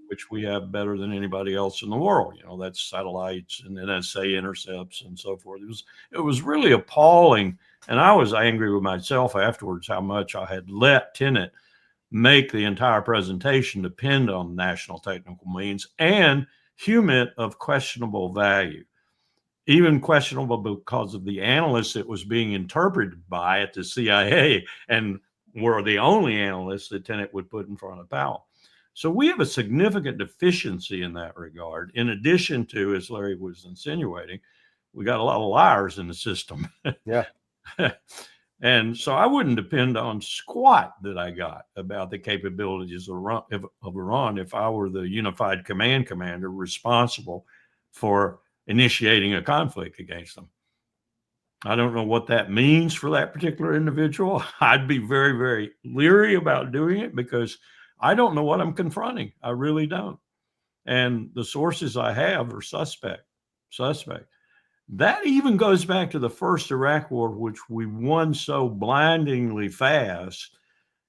which we have better than anybody else in the world. You know, that's satellites and NSA intercepts and so forth. It was really appalling. And I was angry with myself afterwards how much I had let Tenet make the entire presentation depend on national technical means and HUMINT of questionable value, even questionable because of the analysts it was being interpreted by at the CIA, and were the only analysts that Tenet would put in front of Powell. So we have a significant deficiency in that regard. In addition to, as Larry was insinuating, we got a lot of liars in the system. Yeah. And so I wouldn't depend on squat that I got about the capabilities of Iran if I were the unified command commander responsible for initiating a conflict against them. I don't know what that means for that particular individual. I'd be very, very leery about doing it because I don't know what I'm confronting. I really don't. And the sources I have are suspect. That even goes back to the first Iraq war, which we won so blindingly fast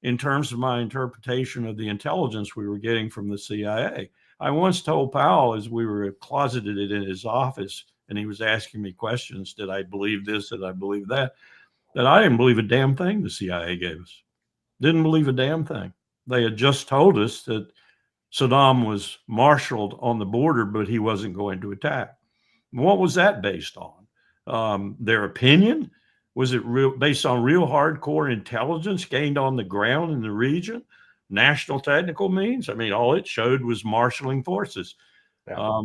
in terms of my interpretation of the intelligence we were getting from the CIA. I once told Powell, as we were closeted in his office, and he was asking me questions, did I believe this, did I believe that I didn't believe a damn thing the CIA gave us. Didn't believe a damn thing. They had just told us that Saddam was marshaled on the border, but he wasn't going to attack. What was that based on? Their opinion? Was it based on real hardcore intelligence gained on the ground in the region? National technical means? I mean, all it showed was marshaling forces. Yeah.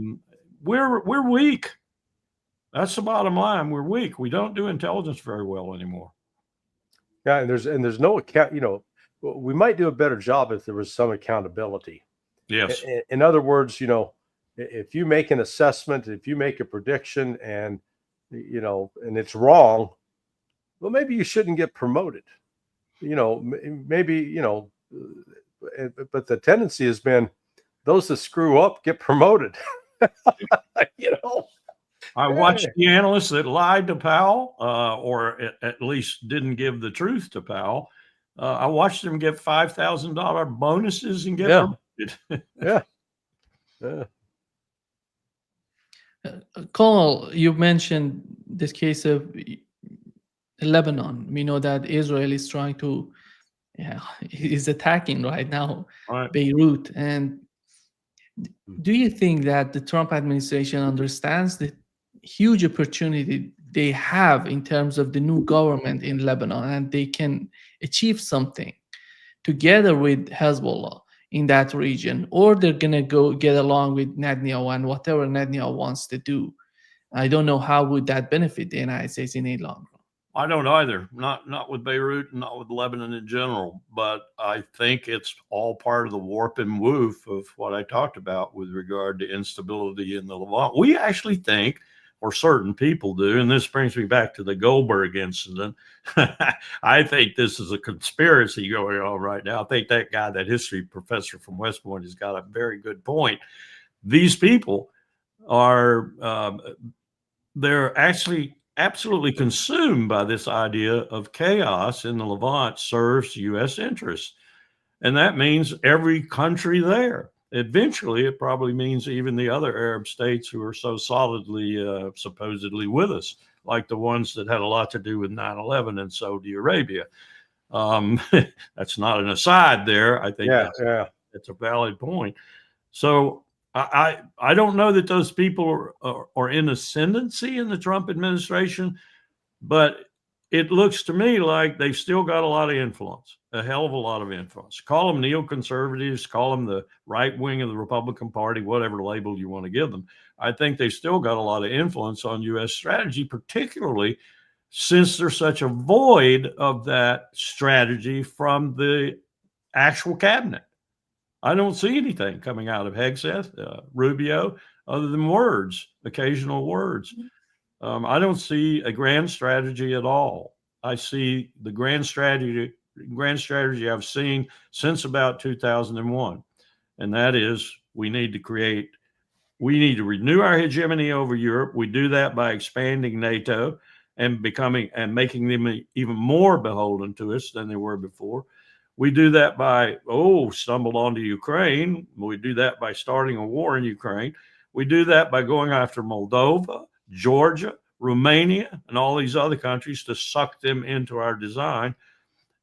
We're weak. That's the bottom line. We're weak. We don't do intelligence very well anymore. Yeah, and there's no account. You know, we might do a better job if there was some accountability. Yes. In other words, you know, if you make an assessment, if you make a prediction, and you know, and it's wrong, well, maybe you shouldn't get promoted. You know, maybe, you know, but the tendency has been those that screw up get promoted. You know, I watched the analysts that lied to Powell, or at least didn't give the truth to Powell. I watched them get $5,000 bonuses and get promoted. Yeah. Cole, you mentioned this case of Lebanon. We know that Israel is trying to, is attacking right now Beirut. And do you think that the Trump administration understands the huge opportunity they have in terms of the new government in Lebanon, and they can achieve something together with Hezbollah in that region, or they're gonna go get along with Netanyahu and whatever Netanyahu wants to do. I don't know how would that benefit the United States in a long run. I don't either. Not with Beirut, and not with Lebanon in general. But I think it's all part of the warp and woof of what I talked about with regard to instability in the Levant. We actually think, or certain people do, and this brings me back to the Goldberg incident. I think this is a conspiracy going on right now. I think that guy, that history professor from West Point, has got a very good point. These people are they're actually absolutely consumed by this idea of chaos in the Levant serves U.S. interests. And that means every country there. Eventually, it probably means even the other Arab states who are so solidly, supposedly with us, like the ones that had a lot to do with 9/11 in Saudi Arabia. That's not an aside there. I think that's a valid point. So I don't know that those people are in ascendancy in the Trump administration, but it looks to me like they've still got a lot of influence, a hell of a lot of influence. Call them neoconservatives, call them the right wing of the Republican Party, whatever label you want to give them. I think they've still got a lot of influence on U.S. strategy, particularly since there's such a void of that strategy from the actual cabinet. I don't see anything coming out of Hegseth, Rubio, other than words, occasional words. I don't see a grand strategy at all. I see the grand strategy I've seen since about 2001, and that is we need to renew our hegemony over Europe. We do that by expanding NATO and making them even more beholden to us than they were before. We do that by, stumbled onto Ukraine. We do that by starting a war in Ukraine. We do that by going after Moldova, Georgia, Romania, and all these other countries to suck them into our design.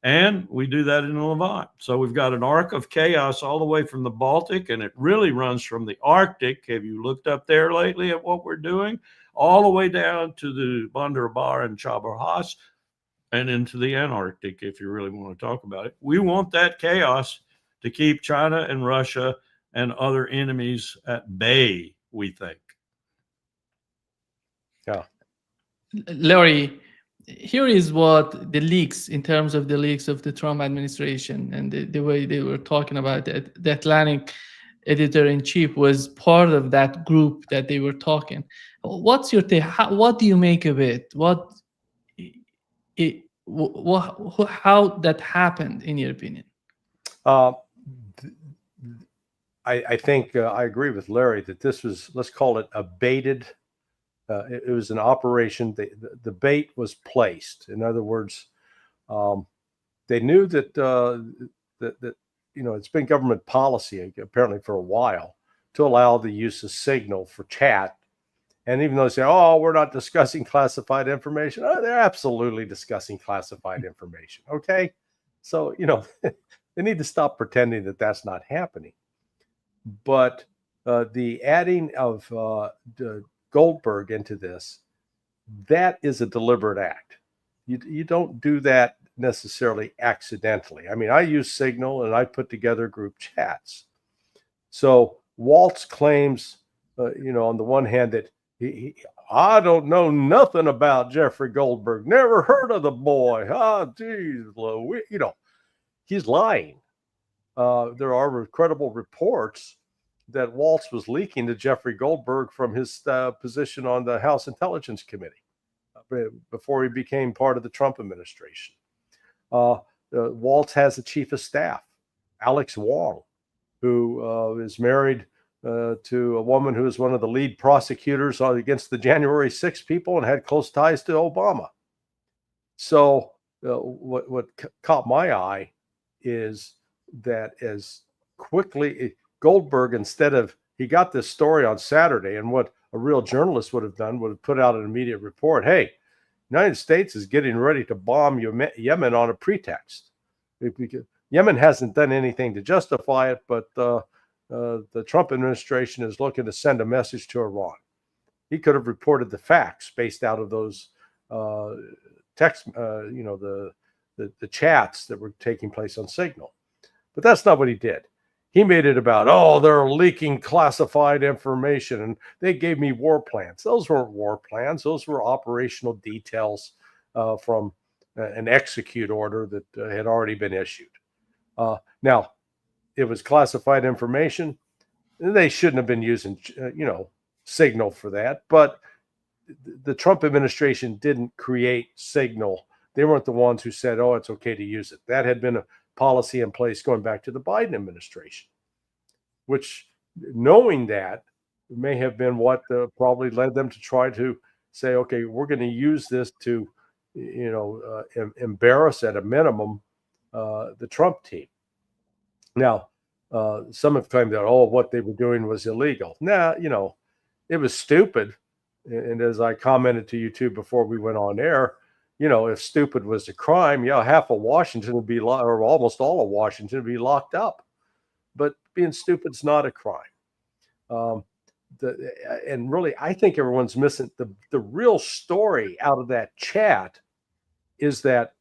And we do that in the Levant. So we've got an arc of chaos all the way from the Baltic, and it really runs from the Arctic. Have you looked up there lately at what we're doing? All the way down to the Bandar Bar and Chabahar Has, and into the Antarctic, if you really want to talk about it. We want that chaos to keep China and Russia and other enemies at bay, we think. Yeah. Larry, here is what the leaks, in terms of the leaks of the Trump administration and the way they were talking about it. The Atlantic editor-in-chief was part of that group that they were talking. What's your take? What do you make of it? How that happened, in your opinion? I think I agree with Larry that this was, let's call it a baited. It was an operation. The bait was placed. In other words, they knew that it's been government policy apparently for a while to allow the use of Signal for chat. And even though they say, we're not discussing classified information, they're absolutely discussing classified information. Okay. So, they need to stop pretending that that's not happening. But the adding of Goldberg into this, that is a deliberate act. You don't do that necessarily accidentally. I mean, I use Signal and I put together group chats. So Waltz claims, on the one hand that I don't know nothing about Jeffrey Goldberg. Never heard of the boy. Geez, he's lying. There are credible reports that Waltz was leaking to Jeffrey Goldberg from his position on the House Intelligence Committee before he became part of the Trump administration. Waltz has a chief of staff, Alex Wong, who is married to a woman who is one of the lead prosecutors against the January 6 people and had close ties to Obama. So what caught my eye is that as quickly Goldberg, he got this story on Saturday, and what a real journalist would have done would have put out an immediate report. Hey, United States is getting ready to bomb Yemen on a pretext. Yemen hasn't done anything to justify it, but the Trump administration is looking to send a message to Iran. He could have reported the facts based out of those text, the the chats that were taking place on Signal. But that's not what he did. He made it about, oh, they're leaking classified information and they gave me war plans. Those weren't war plans. Those were operational details from an execute order that had already been issued. Now, it was classified information. They shouldn't have been using, Signal for that. But the Trump administration didn't create Signal. They weren't the ones who said, oh, it's okay to use it. That had been a policy in place going back to the Biden administration, which, knowing that, may have been what probably led them to try to say, okay, we're going to use this to, embarrass at a minimum the Trump team. Now, some have claimed that, what they were doing was illegal. Nah, it was stupid. And as I commented to you too before we went on air, if stupid was a crime, half of Washington would be, or almost all of Washington would be locked up. But being stupid's not a crime. And really, I think everyone's missing the real story out of that chat is that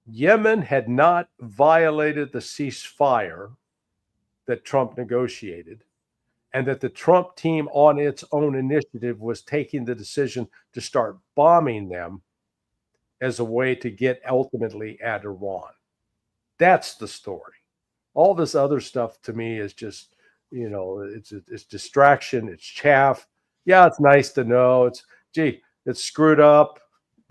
Yemen had not violated the ceasefire that Trump negotiated, and that the Trump team on its own initiative was taking the decision to start bombing them as a way to get ultimately at Iran. That's the story. All this other stuff to me is just, it's distraction, it's chaff. Yeah, it's nice to know. It's screwed up.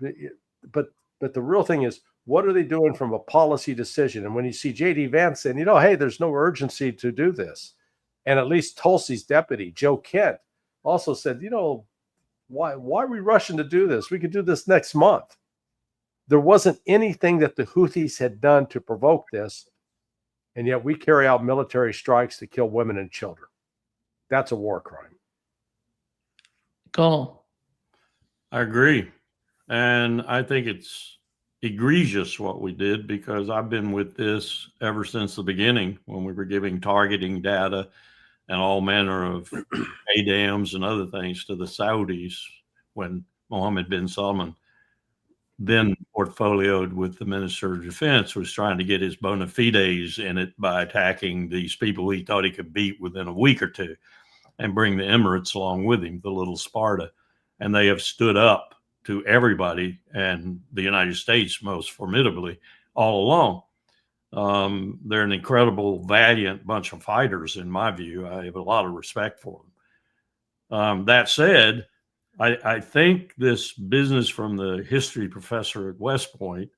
But the real thing is, what are they doing from a policy decision? And when you see J.D. Vance saying, hey, there's no urgency to do this. And at least Tulsi's deputy, Joe Kent, also said, why are we rushing to do this? We could do this next month. There wasn't anything that the Houthis had done to provoke this. And yet we carry out military strikes to kill women and children. That's a war crime. Go. I agree. And I think it's egregious what we did, because I've been with this ever since the beginning, when we were giving targeting data and all manner of ADAMs and other things to the Saudis when Mohammed bin Salman, then portfolioed with the Minister of Defense, was trying to get his bona fides in it by attacking these people he thought he could beat within a week or two and bring the Emirates along with him, the little Sparta. And they have stood up to everybody, and the United States most formidably, all along. They're an incredible, valiant bunch of fighters, in my view. I have a lot of respect for them. That said, I think this business from the history professor at West Point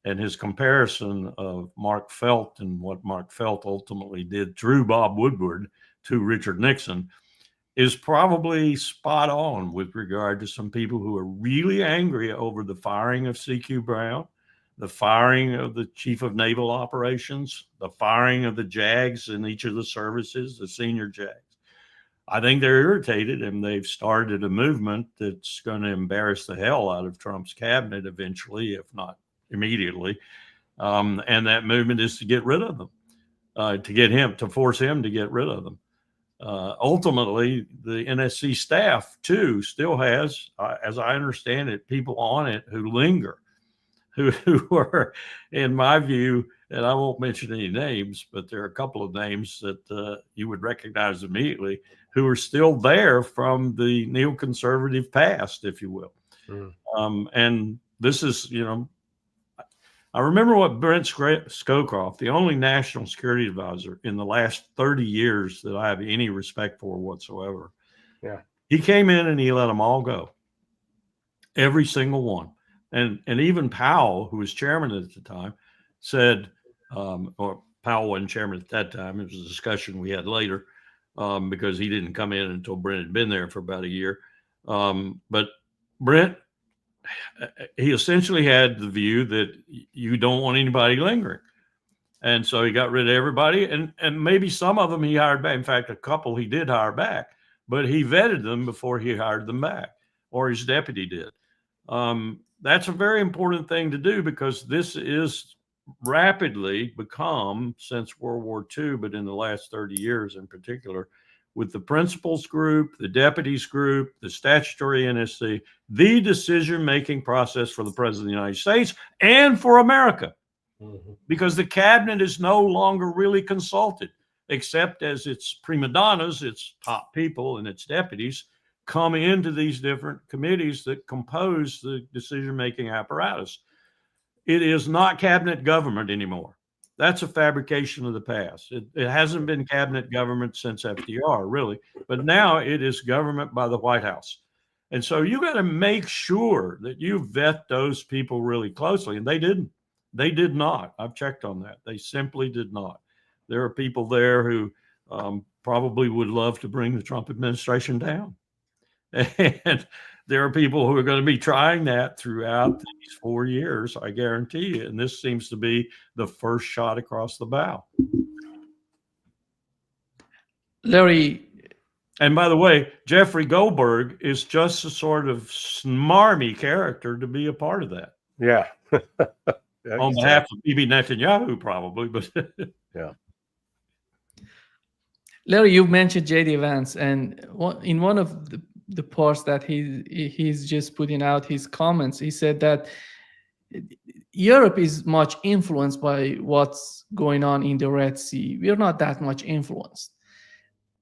and his comparison of Mark Felt and what Mark Felt ultimately did through Bob Woodward to Richard Nixon is probably spot on with regard to some people who are really angry over the firing of C.Q. Brown, the firing of the chief of naval operations, the firing of the JAGs in each of the services, the senior JAGs. I think they're irritated, and they've started a movement that's going to embarrass the hell out of Trump's cabinet eventually, if not immediately. And that movement is to get rid of them, to force him to get rid of them. Ultimately, the NSC staff, too, still has, as I understand it, people on it who linger, who are, in my view, and I won't mention any names, but there are a couple of names that you would recognize immediately, who are still there from the neoconservative past, if you will. And this is, I remember what Brent Scowcroft, the only national security advisor in the last 30 years that I have any respect for whatsoever. Yeah. He came in and he let them all go. Every single one. And even Powell, who was chairman at the time, said, or Powell wasn't chairman at that time. It was a discussion we had later, because he didn't come in until Brent had been there for about a year. But Brent, he essentially had the view that you don't want anybody lingering. And so he got rid of everybody, and maybe some of them he hired back. In fact, a couple he did hire back, but he vetted them before he hired them back, or his deputy did. That's a very important thing to do, because this is rapidly become, since World War II, but in the last 30 years in particular, with the principals group, the deputies group, the statutory NSC, the decision-making process for the President of the United States and for America. because the cabinet is no longer really consulted, except as its prima donnas, its top people and its deputies come into these different committees that compose the decision-making apparatus. It is not cabinet government anymore. That's a fabrication of the past. It hasn't been cabinet government since FDR, really, but now it is government by the White House. And so you got to make sure that you vet those people really closely. And they didn't. They did not. I've checked on that. They simply did not. There are people there who probably would love to bring the Trump administration down. And there are people who are going to be trying that throughout these 4 years, I guarantee you. And this seems to be the first shot across the bow. Larry. And by the way, Jeffrey Goldberg is just a sort of smarmy character to be a part of that. Yeah. On behalf of Bibi Netanyahu, probably, but yeah. Larry, you mentioned J.D. Vance, and in one of the parts that he's just putting out his comments, he said that Europe is much influenced by what's going on in the Red Sea. We're not that much influenced.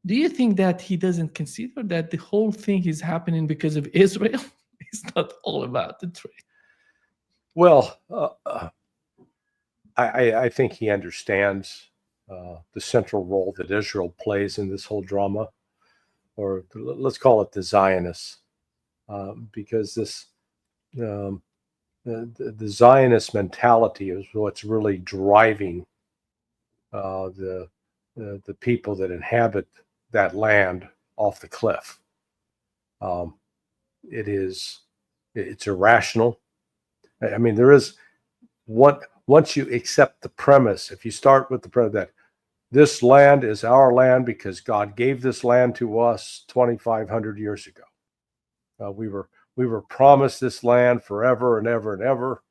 Do you think that he doesn't consider that the whole thing is happening because of Israel? It's not all about the trade. Well, I think he understands the central role that Israel plays in this whole drama, or let's call it the Zionists, because this the Zionist mentality is what's really driving the people that inhabit that land off the cliff. It's irrational. I mean, there is once you accept the premise, if you start with the premise that this land is our land because God gave this land to us 2,500 years ago. We were promised this land forever and ever and ever,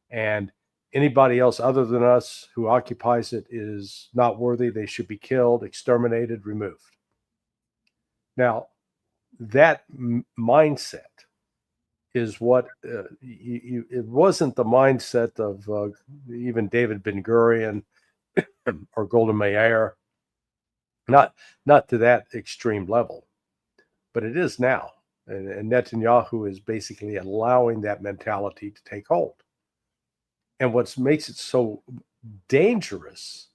and anybody else other than us who occupies it is not worthy. They should be killed, exterminated, removed. Now, that mindset is what it wasn't the mindset of even David Ben-Gurion or Golda Meir, not to that extreme level, but it is now. And Netanyahu is basically allowing that mentality to take hold. And what makes it so dangerous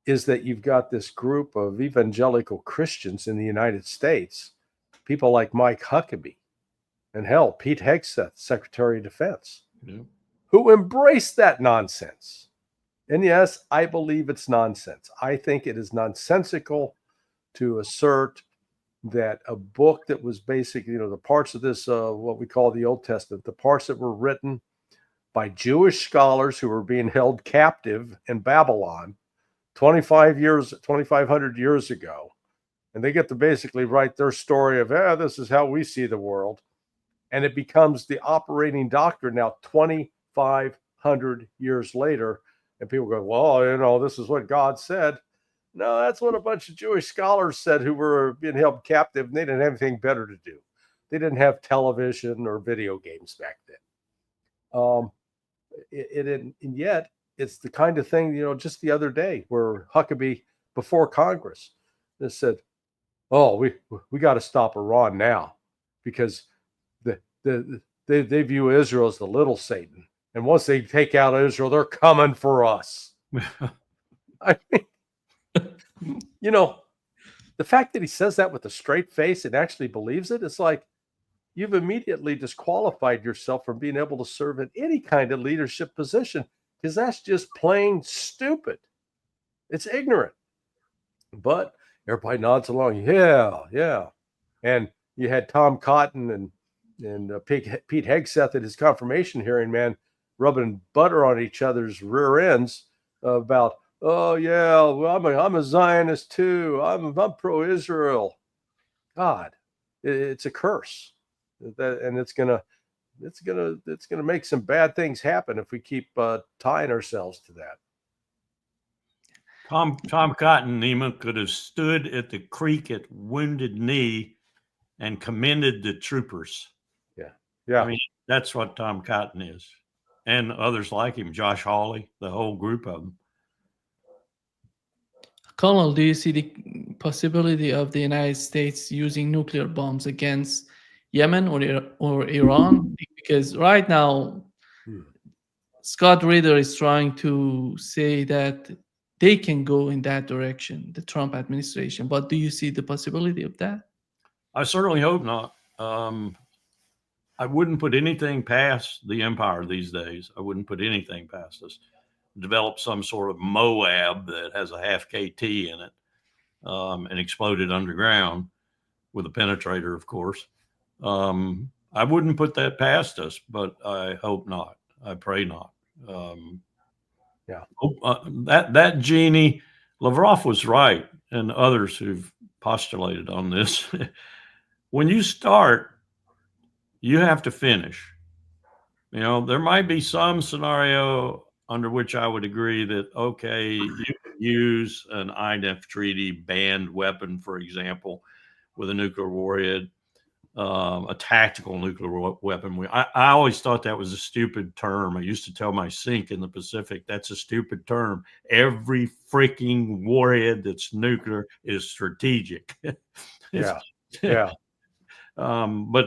is that you've got this group of evangelical Christians in the United States, people like Mike Huckabee, and hell, Pete Hegseth, Secretary of Defense, who embrace that nonsense. And yes, I believe it's nonsense. I think it is nonsensical to assert that a book that was basically, the parts of this, what we call the Old Testament, the parts that were written by Jewish scholars who were being held captive in Babylon 2,500 years ago, and they get to basically write their story of, this is how we see the world. And it becomes the operating doctrine now 2,500 years later. And people go, well, this is what God said. No, that's what a bunch of Jewish scholars said who were being held captive, and they didn't have anything better to do. They didn't have television or video games back then. And yet, it's the kind of thing, just the other day where Huckabee, before Congress, just said, we got to stop Iran now because they view Israel as the little Satan. And once they take out Israel, they're coming for us. I mean, the fact that he says that with a straight face and actually believes it, it's like you've immediately disqualified yourself from being able to serve in any kind of leadership position, because that's just plain stupid. It's ignorant. But everybody nods along. Yeah. And you had Tom Cotton and Pete Hegseth at his confirmation hearing, man, rubbing butter on each other's rear ends about, I'm a Zionist too. I'm pro-Israel. God, it's a curse, and it's gonna make some bad things happen if we keep tying ourselves to that. Tom Cotton, Nima, could have stood at the creek at Wounded Knee and commended the troopers. Yeah. I mean, that's what Tom Cotton is. and others like him, Josh Hawley, the whole group of them. Colonel, do you see the possibility of the United States using nuclear bombs against Yemen or Iran? Because right now, Scott Ritter is trying to say that they can go in that direction, the Trump administration. But do you see the possibility of that? I certainly hope not. I wouldn't put anything past the empire these days. I wouldn't put anything past us. Develop some sort of Moab that has a half KT in it and exploded underground with a penetrator, of course. I wouldn't put that past us, but I hope not. I pray not. Yeah. That genie, Lavrov was right, and others who've postulated on this. When you start, you have to finish. You know, there might be some scenario under which I would agree that, okay, you can use an INF treaty banned weapon, for example, with a nuclear warhead, a tactical nuclear weapon. I always thought that was a stupid term. I used to tell my sink in the Pacific, that's a stupid term. Every freaking warhead that's nuclear is strategic. Yeah. But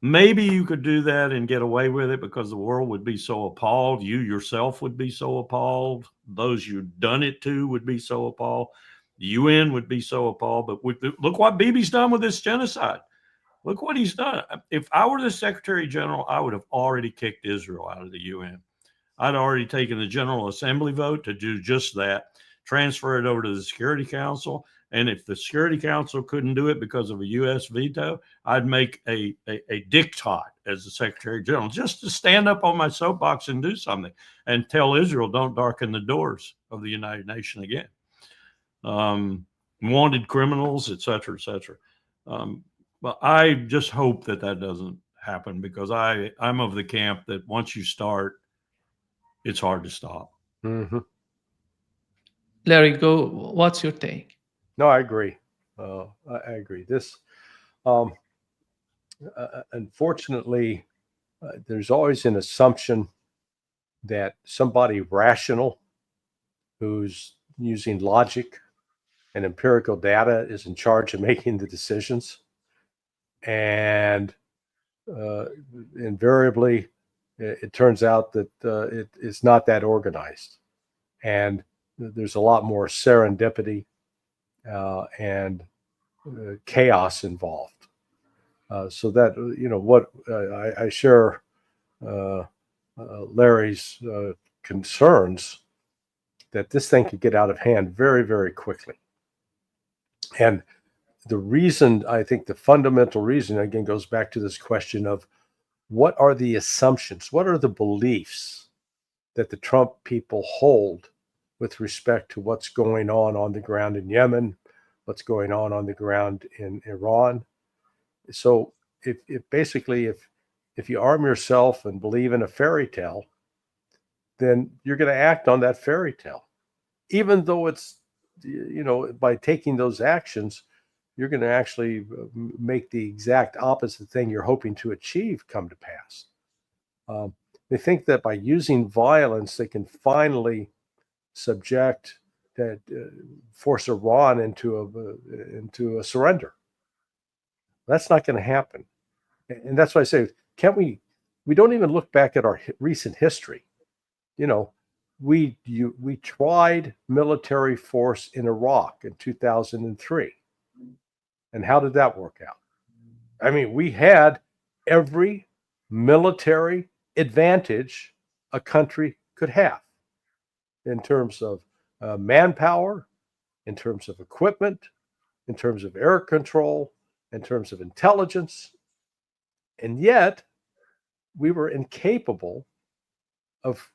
maybe you could do that and get away with it because the world would be so appalled. You yourself would be so appalled. Those you've done it to would be so appalled. The UN would be so appalled. But look what Bibi's done with this genocide. Look what he's done. If I were the Secretary General, I would have already kicked Israel out of the UN. I'd already taken the General Assembly vote to do just that, transfer it over to the Security Council. And if the Security Council couldn't do it because of a U.S. veto, I'd make a diktat as the Secretary General just to stand up on my soapbox and do something and tell Israel, don't darken the doors of the United Nations again. Wanted criminals, et cetera, et cetera. But I just hope that doesn't happen because I'm of the camp that once you start, it's hard to stop. Mm-hmm. Larry, go. What's your take? No, I agree. I agree. This, unfortunately, there's always an assumption that somebody rational who's using logic and empirical data is in charge of making the decisions. And invariably, it turns out that it's not that organized. And there's a lot more serendipity and chaos involved. So that, what I share Larry's concerns that this thing could get out of hand very, very quickly. And the reason, I think the fundamental reason, again, goes back to this question of what are the assumptions? What are the beliefs that the Trump people hold with respect to what's going on the ground in Yemen, what's going on the ground in Iran? So if you arm yourself and believe in a fairy tale, then you're going to act on that fairy tale, even though it's, by taking those actions, you're going to actually make the exact opposite thing you're hoping to achieve come to pass. They think that by using violence, they can finally force Iran into a surrender. That's not going to happen. And that's why I say, we don't even look back at our recent history. We tried military force in Iraq in 2003. And how did that work out? I mean, we had every military advantage a country could have in terms of manpower, in terms of equipment, in terms of air control, in terms of intelligence. And yet we were incapable of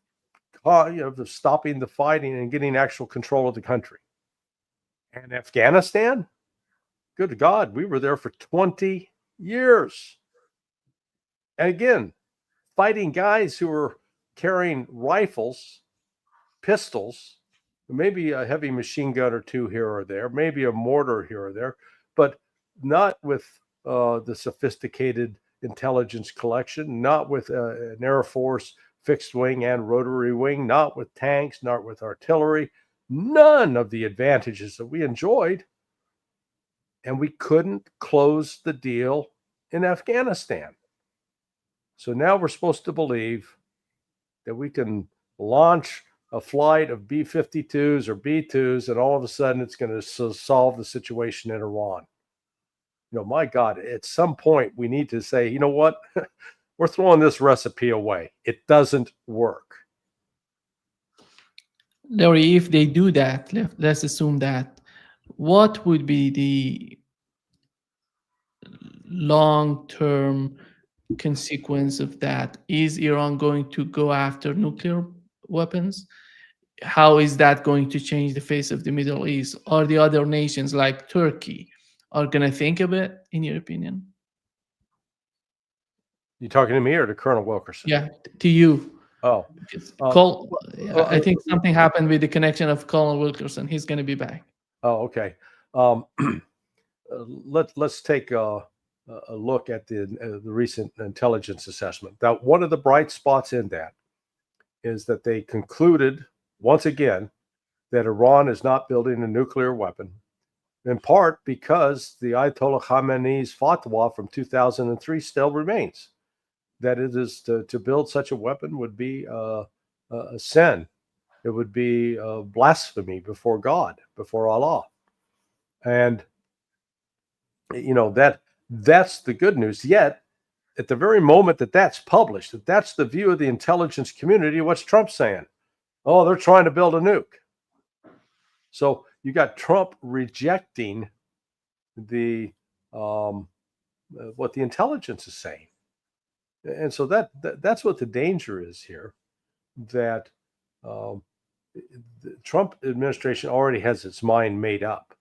stopping the fighting and getting actual control of the country. And Afghanistan, good God, we were there for 20 years. And again, fighting guys who were carrying rifles, pistols, maybe a heavy machine gun or two here or there, maybe a mortar here or there, but not with the sophisticated intelligence collection, not with an Air Force fixed wing and rotary wing, not with tanks, not with artillery, none of the advantages that we enjoyed. And we couldn't close the deal in Afghanistan. So now we're supposed to believe that we can launch a flight of B-52s or B-2s, and all of a sudden it's going to solve the situation in Iran. My God, at some point we need to say, you know what? We're throwing this recipe away. It doesn't work. Larry, if they do that, let's assume that, what would be the long-term consequence of that? Is Iran going to go after nuclear weapons? How is that going to change the face of the Middle East? Are the other nations like Turkey are going to think of it, in your opinion? You talking to me or to Colonel Wilkerson? Yeah, to you. Oh, I think something happened with the connection of Colonel Wilkerson. He's going to be back. Oh, okay. Let's take a look at the recent intelligence assessment. Now, one of the bright spots in that is that they concluded once again that Iran is not building a nuclear weapon, in part because the Ayatollah Khamenei's fatwa from 2003 still remains, that it is to build such a weapon would be a sin. It would be blasphemy before God, before Allah. And that's the good news. Yet, at the very moment that that's published, that's the view of the intelligence community, what's Trump saying? Oh, they're trying to build a nuke. So you got Trump rejecting the what the intelligence is saying, and so that's what the danger is here. That the Trump administration already has its mind made up.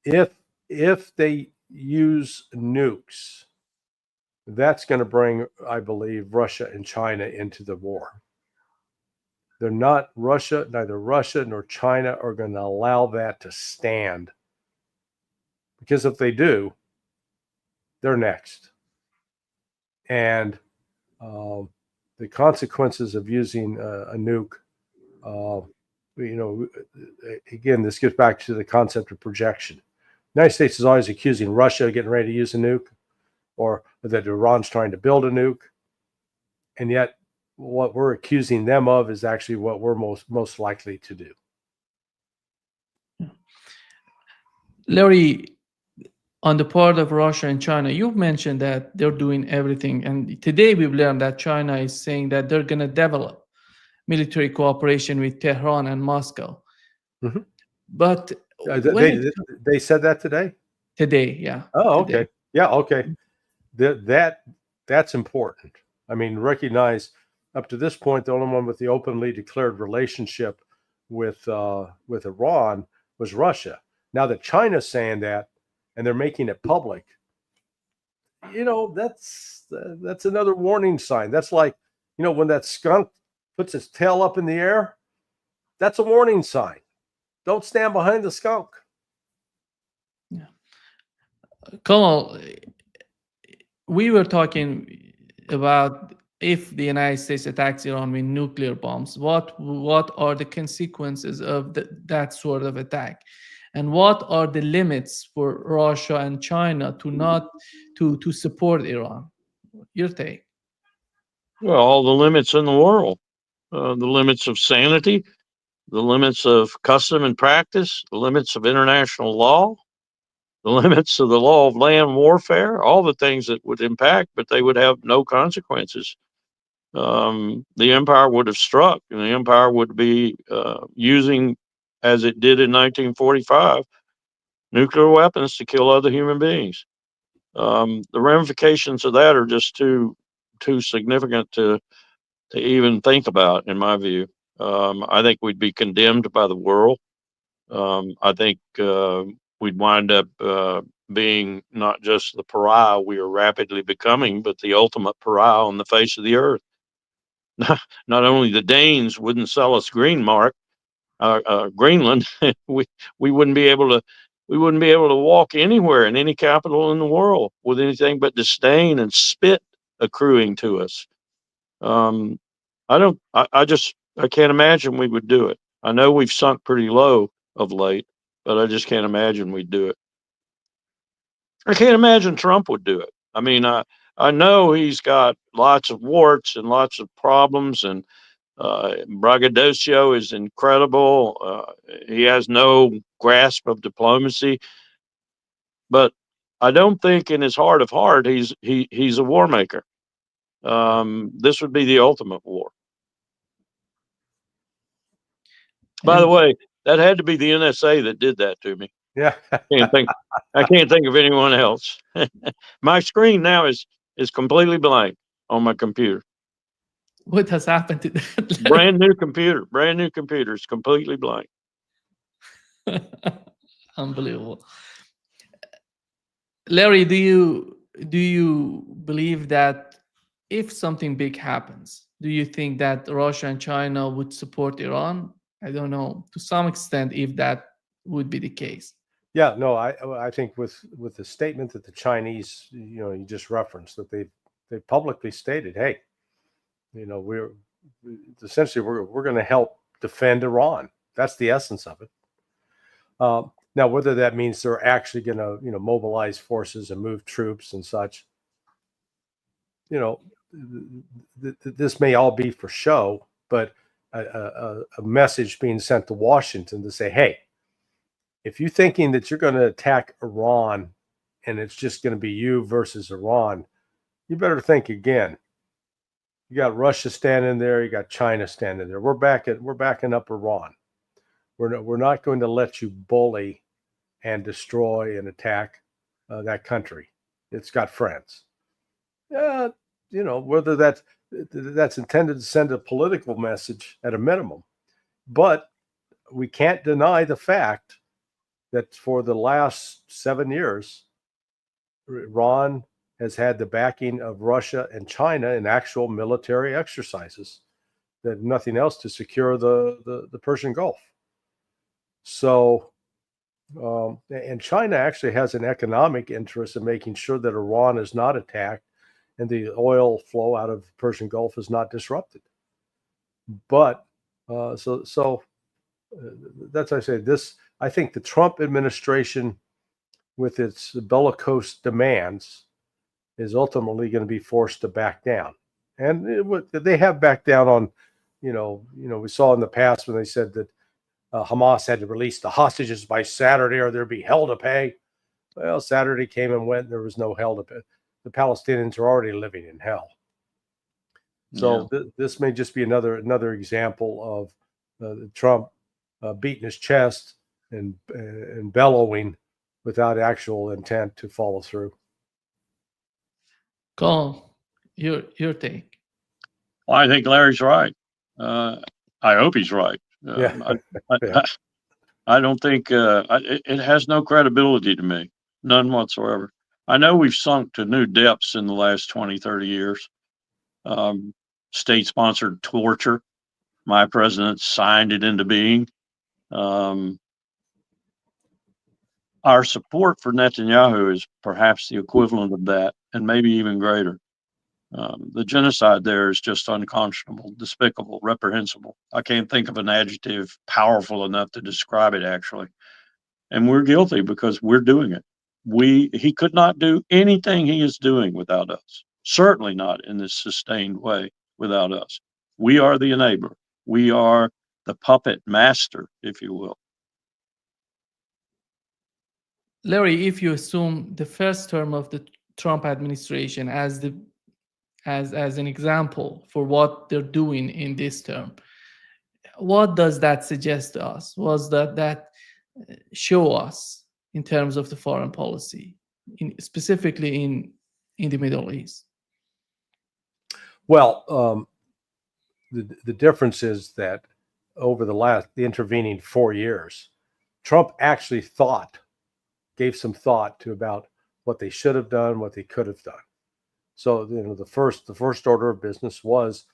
If they use nukes, that's going to bring, I believe, Russia and China into the war. They're not neither Russia nor China are going to allow that to stand. Because if they do, they're next. And the consequences of using a nuke, again, this gets back to the concept of projection. The United States is always accusing Russia of getting ready to use a nuke, or that Iran's trying to build a nuke. And yet, what we're accusing them of is actually what we're most likely to do. Larry, on the part of Russia and China, you've mentioned that they're doing everything. And today we've learned that China is saying that they're going to develop military cooperation with Tehran and Moscow. Mm-hmm. But they said that today? Today, yeah. Oh, okay. Today. Yeah, okay. That's important. I mean, recognize up to this point, the only one with the openly declared relationship with Iran was Russia. Now that China's saying that, and they're making it public, that's another warning sign. That's like, when that skunk puts its tail up in the air, that's a warning sign. Don't stand behind the skunk. Yeah. Colonel, we were talking about if the United States attacks Iran with nuclear bombs, what are the consequences of that sort of attack? And what are the limits for Russia and China to support Iran? Your take. Well, all the limits in the world, the limits of sanity, the limits of custom and practice, the limits of international law, the limits of the law of land warfare, all the things that would impact, but they would have no consequences. The empire would have struck, and the empire would be using, as it did in 1945, nuclear weapons to kill other human beings. The ramifications of that are just too significant to even think about, in my view. I think we'd be condemned by the world. I think we'd wind up being not just the pariah we are rapidly becoming, but the ultimate pariah on the face of the earth. Not only the Danes wouldn't sell us Greenland, we wouldn't be able to walk anywhere in any capital in the world with anything but disdain and spit accruing to us. I can't imagine we would do it. I know we've sunk pretty low of late, but I just can't imagine we'd do it. I can't imagine Trump would do it. I mean, I know he's got lots of warts and lots of problems, and braggadocio is incredible. He has no grasp of diplomacy, but I don't think in his heart of heart he's a war maker. This would be the ultimate war. By the way, that had to be the NSA that did that to me. Yeah. I can't think of anyone else. My screen now is completely blank on my computer. What has happened to that? Brand new computer. It's completely blank. Unbelievable. Larry, do you believe that if something big happens, do you think that Russia and China would support Iran? I don't know, to some extent, if that would be the case. Yeah, no, I think with the statement that the Chinese, you just referenced, that they publicly stated, hey, we're essentially going to help defend Iran. That's the essence of it. Now, whether that means they're actually going to mobilize forces and move troops and such, this may all be for show, but a message being sent to Washington to say, hey, if you're thinking that you're going to attack Iran and it's just going to be you versus Iran, you better think again. You got Russia standing there, you got China standing there. We're backing up Iran. We're not going to let you bully and destroy and attack that country. It's got friends. Whether that's intended to send a political message at a minimum, but we can't deny the fact that for the last 7 years, Iran has had the backing of Russia and China in actual military exercises, that nothing else, to secure the Persian Gulf. So, and China actually has an economic interest in making sure that Iran is not attacked and the oil flow out of the Persian Gulf is not disrupted. But that's why I say this. I think the Trump administration, with its bellicose demands, is ultimately going to be forced to back down. And they have backed down on, we saw in the past when they said that Hamas had to release the hostages by Saturday or there'd be hell to pay. Well, Saturday came and went, and there was no hell to pay. The Palestinians are already living in hell. So this may just be another example of Trump beating his chest and bellowing without actual intent to follow through. Carl, your take. Well, I think Larry's right. I hope he's right. I don't think it has no credibility to me, none whatsoever. I know we've sunk to new depths in the last 20, 30 years. State-sponsored torture. My president signed it into being. Our support for Netanyahu is perhaps the equivalent of that, and maybe even greater. The genocide there is just unconscionable, despicable, reprehensible. I can't think of an adjective powerful enough to describe it, actually. And we're guilty because we're doing it. He could not do anything he is doing without us. Certainly not in this sustained way without us. We are the enabler. We are the puppet master, if you will. Larry, if you assume the first term of the Trump administration as an example for what they're doing in this term, what does that suggest to us? What does that show us in terms of the foreign policy, specifically in the Middle East? Well, the difference is that over the intervening 4 years, Trump actually gave some thought to about what they should have done, what they could have done. So, the first order of business was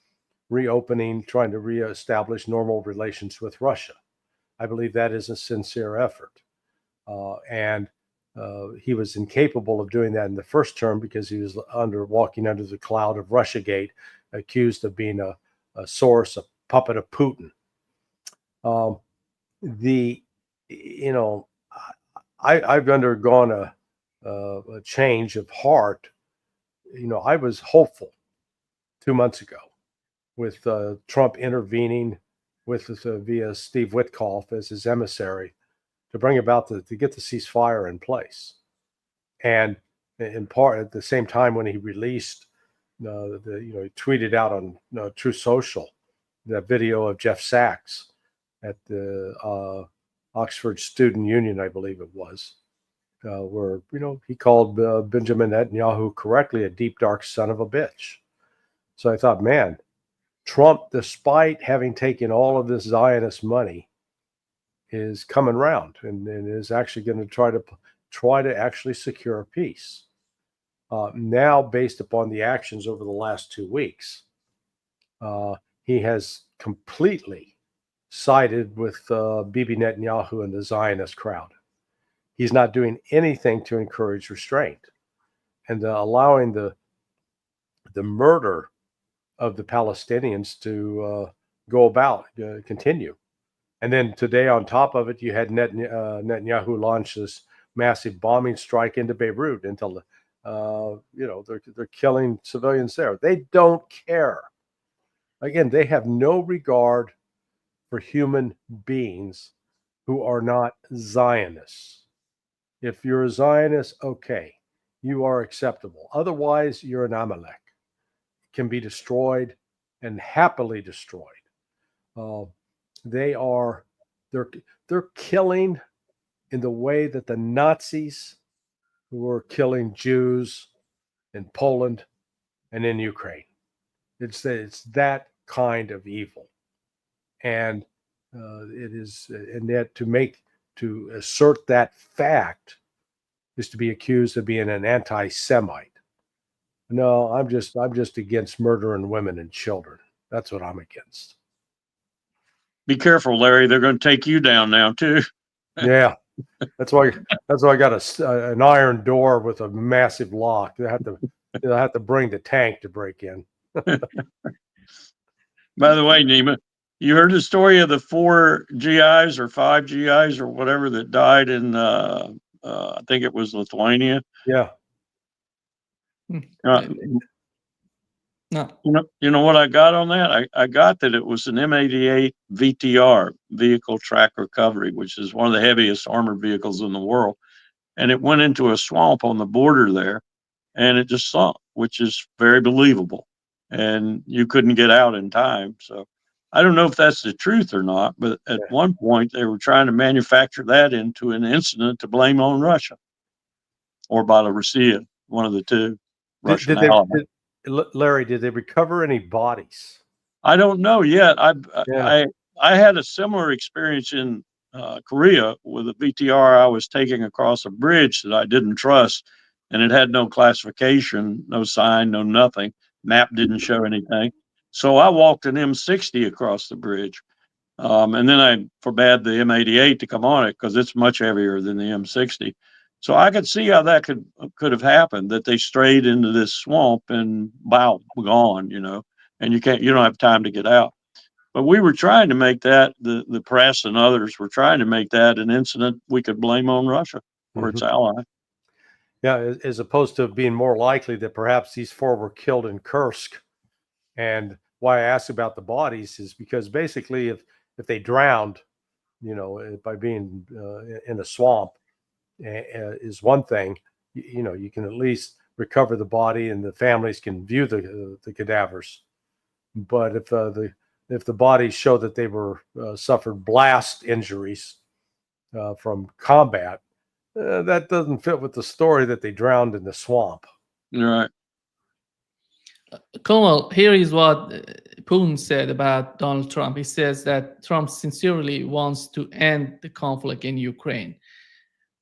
reopening, trying to reestablish normal relations with Russia. I believe that is a sincere effort. And he was incapable of doing that in the first term because he was walking under the cloud of Russiagate accused of being a source, a puppet of Putin. I've undergone a change of heart. I was hopeful 2 months ago with Trump intervening via Steve Witkoff as his emissary to bring about to get the ceasefire in place. And in part at the same time when he released he tweeted out on Truth Social that video of Jeff Sachs at the Oxford Student Union, I believe it was, where he called Benjamin Netanyahu correctly a deep dark son of a bitch. So I thought, man, Trump, despite having taken all of this Zionist money, is coming around and is actually going to try to actually secure peace. Now, based upon the actions over the last 2 weeks, he has completely sided with Bibi Netanyahu and the Zionist crowd. He's not doing anything to encourage restraint and allowing the murder of the Palestinians to go about, continue. And then today, on top of it, you had Netanyahu launch this massive bombing strike into Beirut until they're killing civilians there. They don't care. Again, they have no regard for human beings who are not Zionists. If you're a Zionist, okay, you are acceptable. Otherwise, you're an Amalek. Can be destroyed and happily destroyed. They're killing in the way that the Nazis were killing Jews in Poland and in Ukraine. It's that kind of evil, and it is, and that to assert that fact is to be accused of being an anti-Semite. No, I'm just against murdering women and children. That's what I'm against. Be careful, Larry. They're going to take you down now too. Yeah, that's why I got an iron door with a massive lock. They have to bring the tank to break in. By the way, Nima, you heard the story of the 4 GIs or 5 GIs or whatever that died in I think it was Lithuania. Yeah. No. You know what I got on that? I got that it was an M88 VTR, Vehicle Track Recovery, which is one of the heaviest armored vehicles in the world. And it went into a swamp on the border there, and it just sunk, which is very believable. And you couldn't get out in time. So I don't know if that's the truth or not, but at one point they were trying to manufacture that into an incident to blame on Russia or Belarusia, one of the two. Larry, did they recover any bodies? I don't know yet. I had a similar experience in Korea with a VTR I was taking across a bridge that I didn't trust, and it had no classification, no sign, no nothing. Map didn't show anything. So I walked an M60 across the bridge, and then I forbade the M88 to come on it because it's much heavier than the M60. So I could see how that could have happened, that they strayed into this swamp and gone, and you don't have time to get out. But we were trying to make that, the press and others were trying to make that an incident we could blame on Russia or its ally. Yeah, as opposed to being more likely that perhaps these 4 were killed in Kursk. And why I asked about the bodies is because basically if they drowned, by being in a swamp is one thing, you can at least recover the body and the families can view the cadavers. But if the bodies show that they were suffered blast injuries from combat, that doesn't fit with the story that they drowned in the swamp. Right. Colonel, here is what Putin said about Donald Trump. He says that Trump sincerely wants to end the conflict in Ukraine,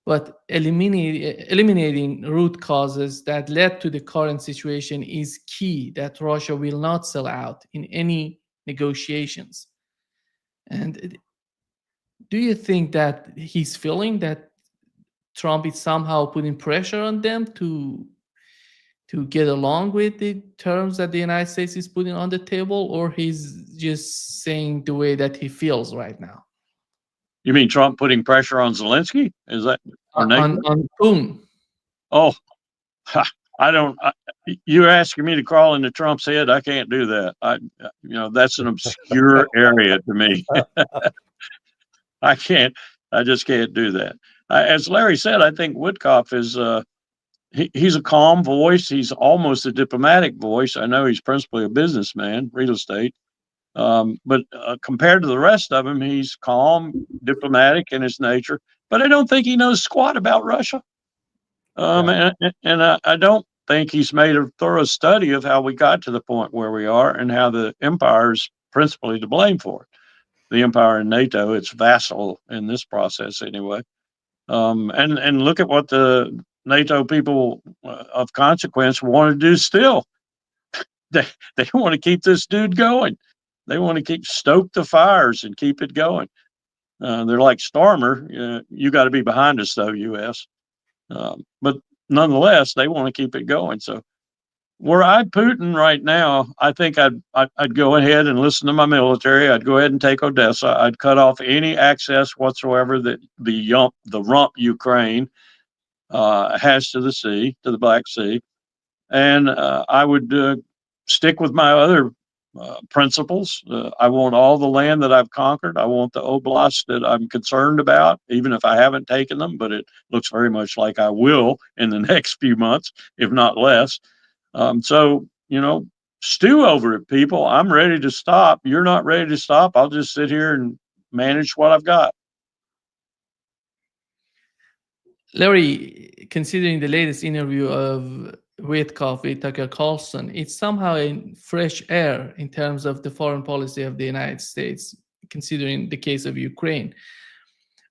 but eliminating root causes that led to the current situation is key, that Russia will not sell out in any negotiations. And do you think that he's feeling that Trump is somehow putting pressure on them to to get along with the terms that the United States is putting on the table, or he's just saying the way that he feels right now? You mean Trump putting pressure on Zelensky? Is that or NATO? On Putin? Oh, I don't. You're asking me to crawl into Trump's head. I can't do that. That's an obscure area to me. I can't. I just can't do that. As Larry said, I think Woodcock is. He's a calm voice. He's almost a diplomatic voice. I know he's principally a businessman, real estate. But compared to the rest of them, he's calm, diplomatic in his nature. But I don't think he knows squat about Russia. And I don't think he's made a thorough study of how we got to the point where we are and how the empire is principally to blame for it. The empire and NATO, its vassal in this process anyway. And look at what the NATO people of consequence want to do still. They want to keep this dude going. They want to stoke the fires and keep it going. They're like Starmer. You got to be behind us, though, U.S. But nonetheless, they want to keep it going. So were I Putin right now, I think I'd go ahead and listen to my military. I'd go ahead and take Odessa. I'd cut off any access whatsoever that the rump Ukraine has to the sea, to the Black Sea. And I would stick with my other principles. I want all the land that I've conquered. I want the oblasts that I'm concerned about, even if I haven't taken them, but it looks very much like I will in the next few months, if not less. So, stew over it, people. I'm ready to stop. You're not ready to stop. I'll just sit here and manage what I've got. Larry, considering the latest interview of Witkoff with Tucker Carlson, it's somehow a fresh air in terms of the foreign policy of the United States, considering the case of Ukraine.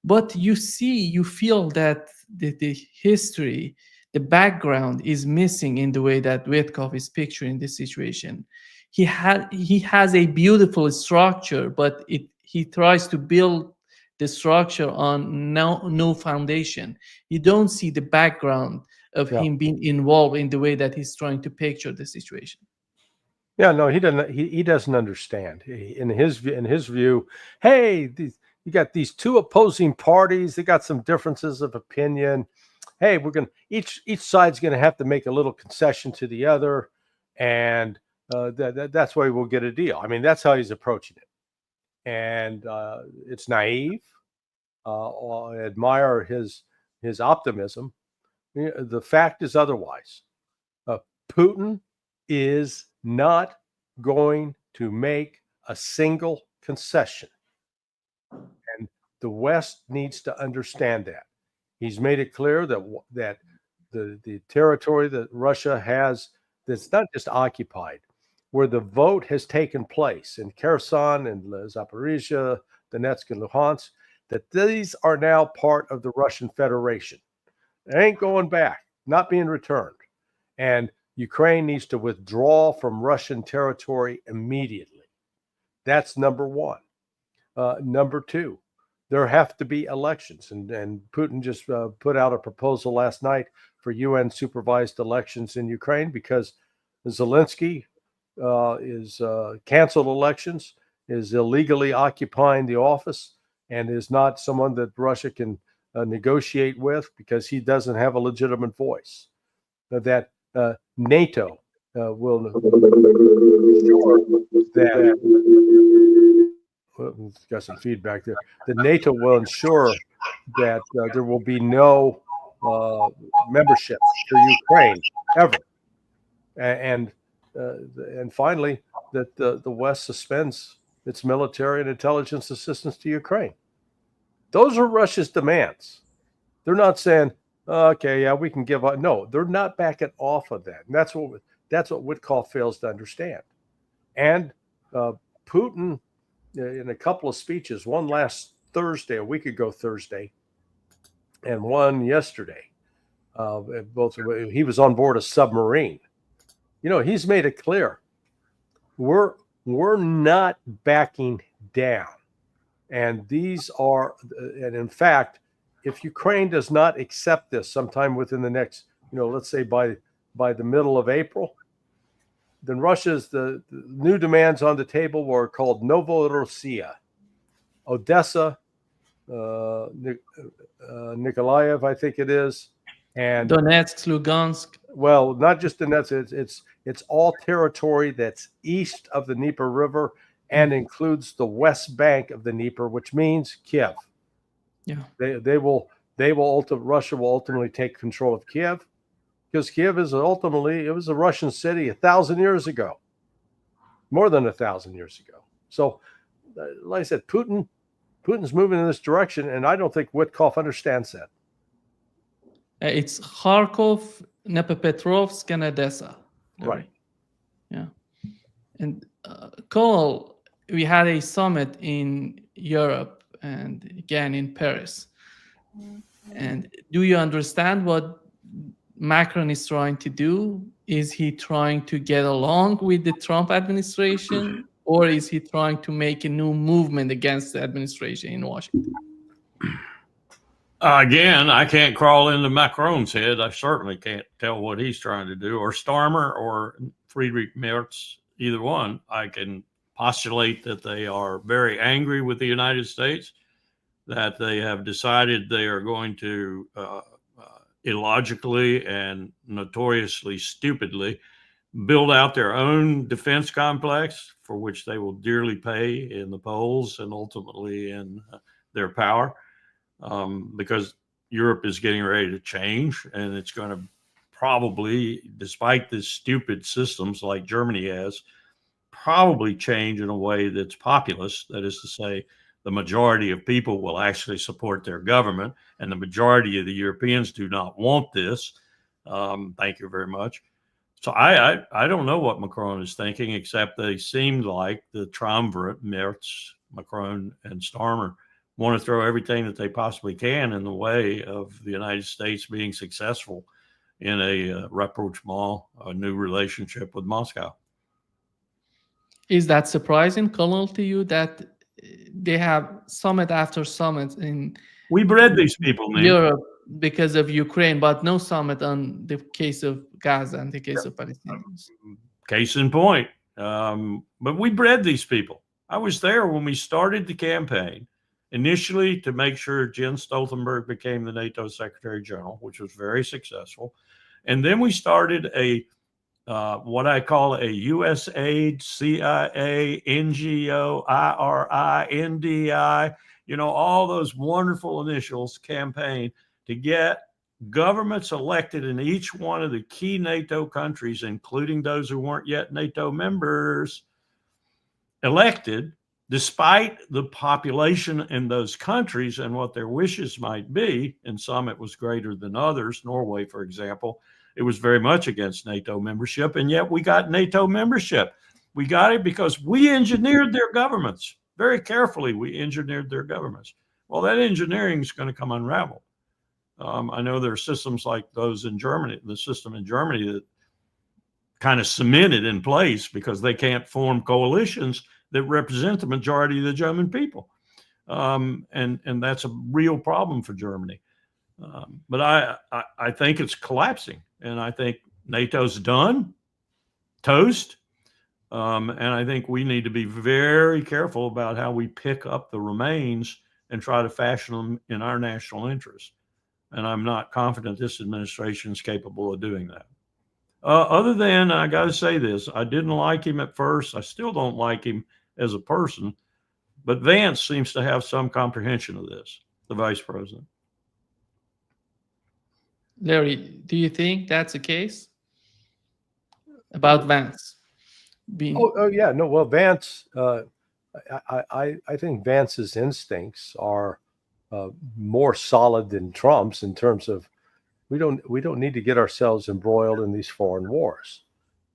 But you feel that the history, the background is missing in the way that Witkoff is picturing this situation. He has a beautiful structure, but he tries to build the structure on no foundation. You don't see the background of him being involved in the way that he's trying to picture the situation. Yeah, no, he doesn't. He doesn't understand. In his view, hey, you got these two opposing parties. They got some differences of opinion. Hey, we're gonna each side's gonna have to make a little concession to the other, and that's why we'll get a deal. I mean, that's how he's approaching it, and it's naive. I admire his optimism. The fact is otherwise. Putin is not going to make a single concession. And the West needs to understand that. He's made it clear that the territory that Russia has, that's not just occupied, where the vote has taken place in Kherson and Zaporizhia, Donetsk and Luhansk, that these are now part of the Russian Federation. It ain't going back, not being returned. And Ukraine needs to withdraw from Russian territory immediately. That's number one. Number two, there have to be elections. And Putin just put out a proposal last night for UN supervised elections in Ukraine because Zelensky is canceled elections, is illegally occupying the office, and is not someone that Russia can negotiate with because he doesn't have a legitimate voice. That NATO will ensure that got some feedback there. That NATO will ensure that there will be no membership for Ukraine ever, and finally that the West suspends its military and intelligence assistance to Ukraine. Those are Russia's demands. They're not saying, okay, yeah, we can give up. No, they're not backing off of that. And that's what Witkoff fails to understand. And Putin, in a couple of speeches, one last Thursday, a week ago Thursday, and one yesterday, he was on board a submarine. He's made it clear. We're not backing down. And in fact, if Ukraine does not accept this sometime within the next, let's say by by the middle of April, then Russia's the new demands on the table were called Novorossiya, Odessa, Nikolaev, I think it is, and Donetsk, Lugansk. well, not just Donetsk. It's all territory that's east of the Dnieper River and includes the west bank of the Dnieper, which means Kiev. Yeah, Russia will ultimately take control of Kiev, because Kiev is ultimately, it was a Russian city 1,000 years ago, more than 1,000 years ago. So, like I said, Putin's moving in this direction, and I don't think Witkoff understands that. it's Kharkov, Dnipropetrovsk, and Odessa. Right. Yeah. And Cole, we had a summit in Europe and again in Paris. And do you understand what Macron is trying to do? Is he trying to get along with the Trump administration, or is he trying to make a new movement against the administration in Washington? Again, I can't crawl into Macron's head. I certainly can't tell what he's trying to do, or Starmer or Friedrich Merz, either one. I can postulate that they are very angry with the United States, that they have decided they are going to illogically and notoriously stupidly build out their own defense complex, for which they will dearly pay in the polls and ultimately in their power, because Europe is getting ready to change, and it's going to probably, despite the stupid systems like Germany has, probably change in a way that's populist. That is to say, the majority of people will actually support their government, and the majority of the Europeans do not want this. Thank you very much. So I don't know what Macron is thinking, except they seem like the triumvirate, Merz, Macron, and Starmer, want to throw everything that they possibly can in the way of the United States being successful in a rapprochement, a new relationship with Moscow. Is that surprising, Colonel, to you, that they have summit after summit in We bred these people, man. Europe because of Ukraine, but no summit on the case of Gaza and the case of Palestinians? Case in point. But we bred these people. I was there when we started the campaign, initially to make sure Jens Stoltenberg became the NATO Secretary General, which was very successful. And then we started what I call a USAID, CIA, NGO, IRI, NDI, all those wonderful initials campaign to get governments elected in each one of the key NATO countries, including those who weren't yet NATO members, elected, despite the population in those countries and what their wishes might be. And some it was greater than others. Norway, for example, it was very much against NATO membership, and yet we got NATO membership. We got it because we engineered their governments. Very carefully, we engineered their governments. Well, that engineering is going to come unraveled. I know there are systems like those in Germany, the system in Germany that kind of cemented in place because they can't form coalitions that represent the majority of the German people. And that's a real problem for Germany. But I think it's collapsing, and I think NATO's done, toast. And I think we need to be very careful about how we pick up the remains and try to fashion them in our national interest. And I'm not confident this administration is capable of doing that. Other than, I got to say this, I didn't like him at first. I still don't like him as a person, but Vance seems to have some comprehension of this, the vice president. Larry, do you think that's the case about Vance? Oh yeah, no. Well, Vance, I think Vance's instincts are more solid than Trump's in terms of we don't need to get ourselves embroiled in these foreign wars.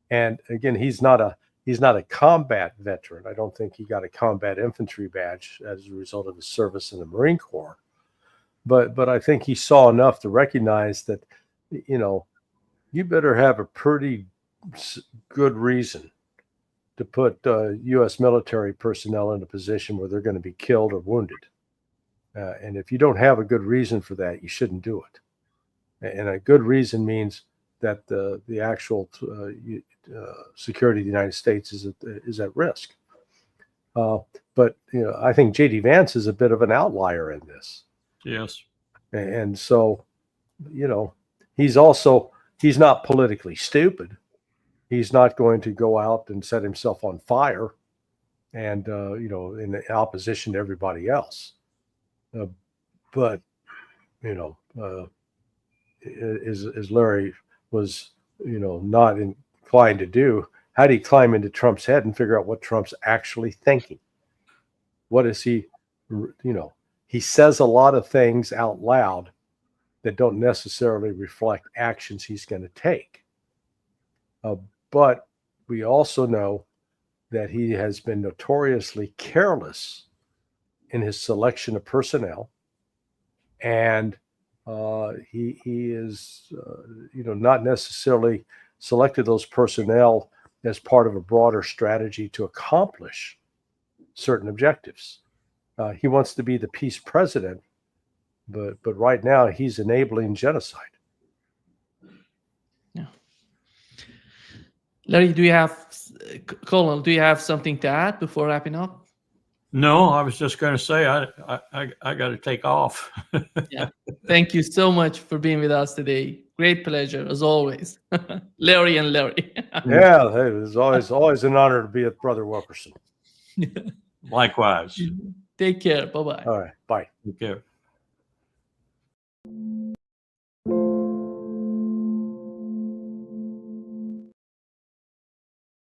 And again, he's not a combat veteran. I don't think he got a combat infantry badge as a result of his service in the Marine Corps. But I think he saw enough to recognize that, you better have a pretty good reason to put U.S. military personnel in a position where they're going to be killed or wounded. And if you don't have a good reason for that, you shouldn't do it. And a good reason means that the actual security of the United States is at risk. But I think J.D. Vance is a bit of an outlier in this. Yes. And so, he's not politically stupid. He's not going to go out and set himself on fire and, in opposition to everybody else. But, as Larry was, not inclined to do, how do you climb into Trump's head and figure out what Trump's actually thinking? What is he, he says a lot of things out loud that don't necessarily reflect actions he's going to take. But we also know that he has been notoriously careless in his selection of personnel. And he is, not necessarily selected those personnel as part of a broader strategy to accomplish certain objectives. He wants to be the peace president, but right now he's enabling genocide. Yeah. Larry, Colonel, do you have something to add before wrapping up? No, I was just going to say I got to take off. Yeah. Thank you so much for being with us today. Great pleasure as always, Larry and Larry. Yeah, hey, it was always an honor to be with Brother Wilkerson. Likewise. Take care. Bye-bye. All right, bye. Take care.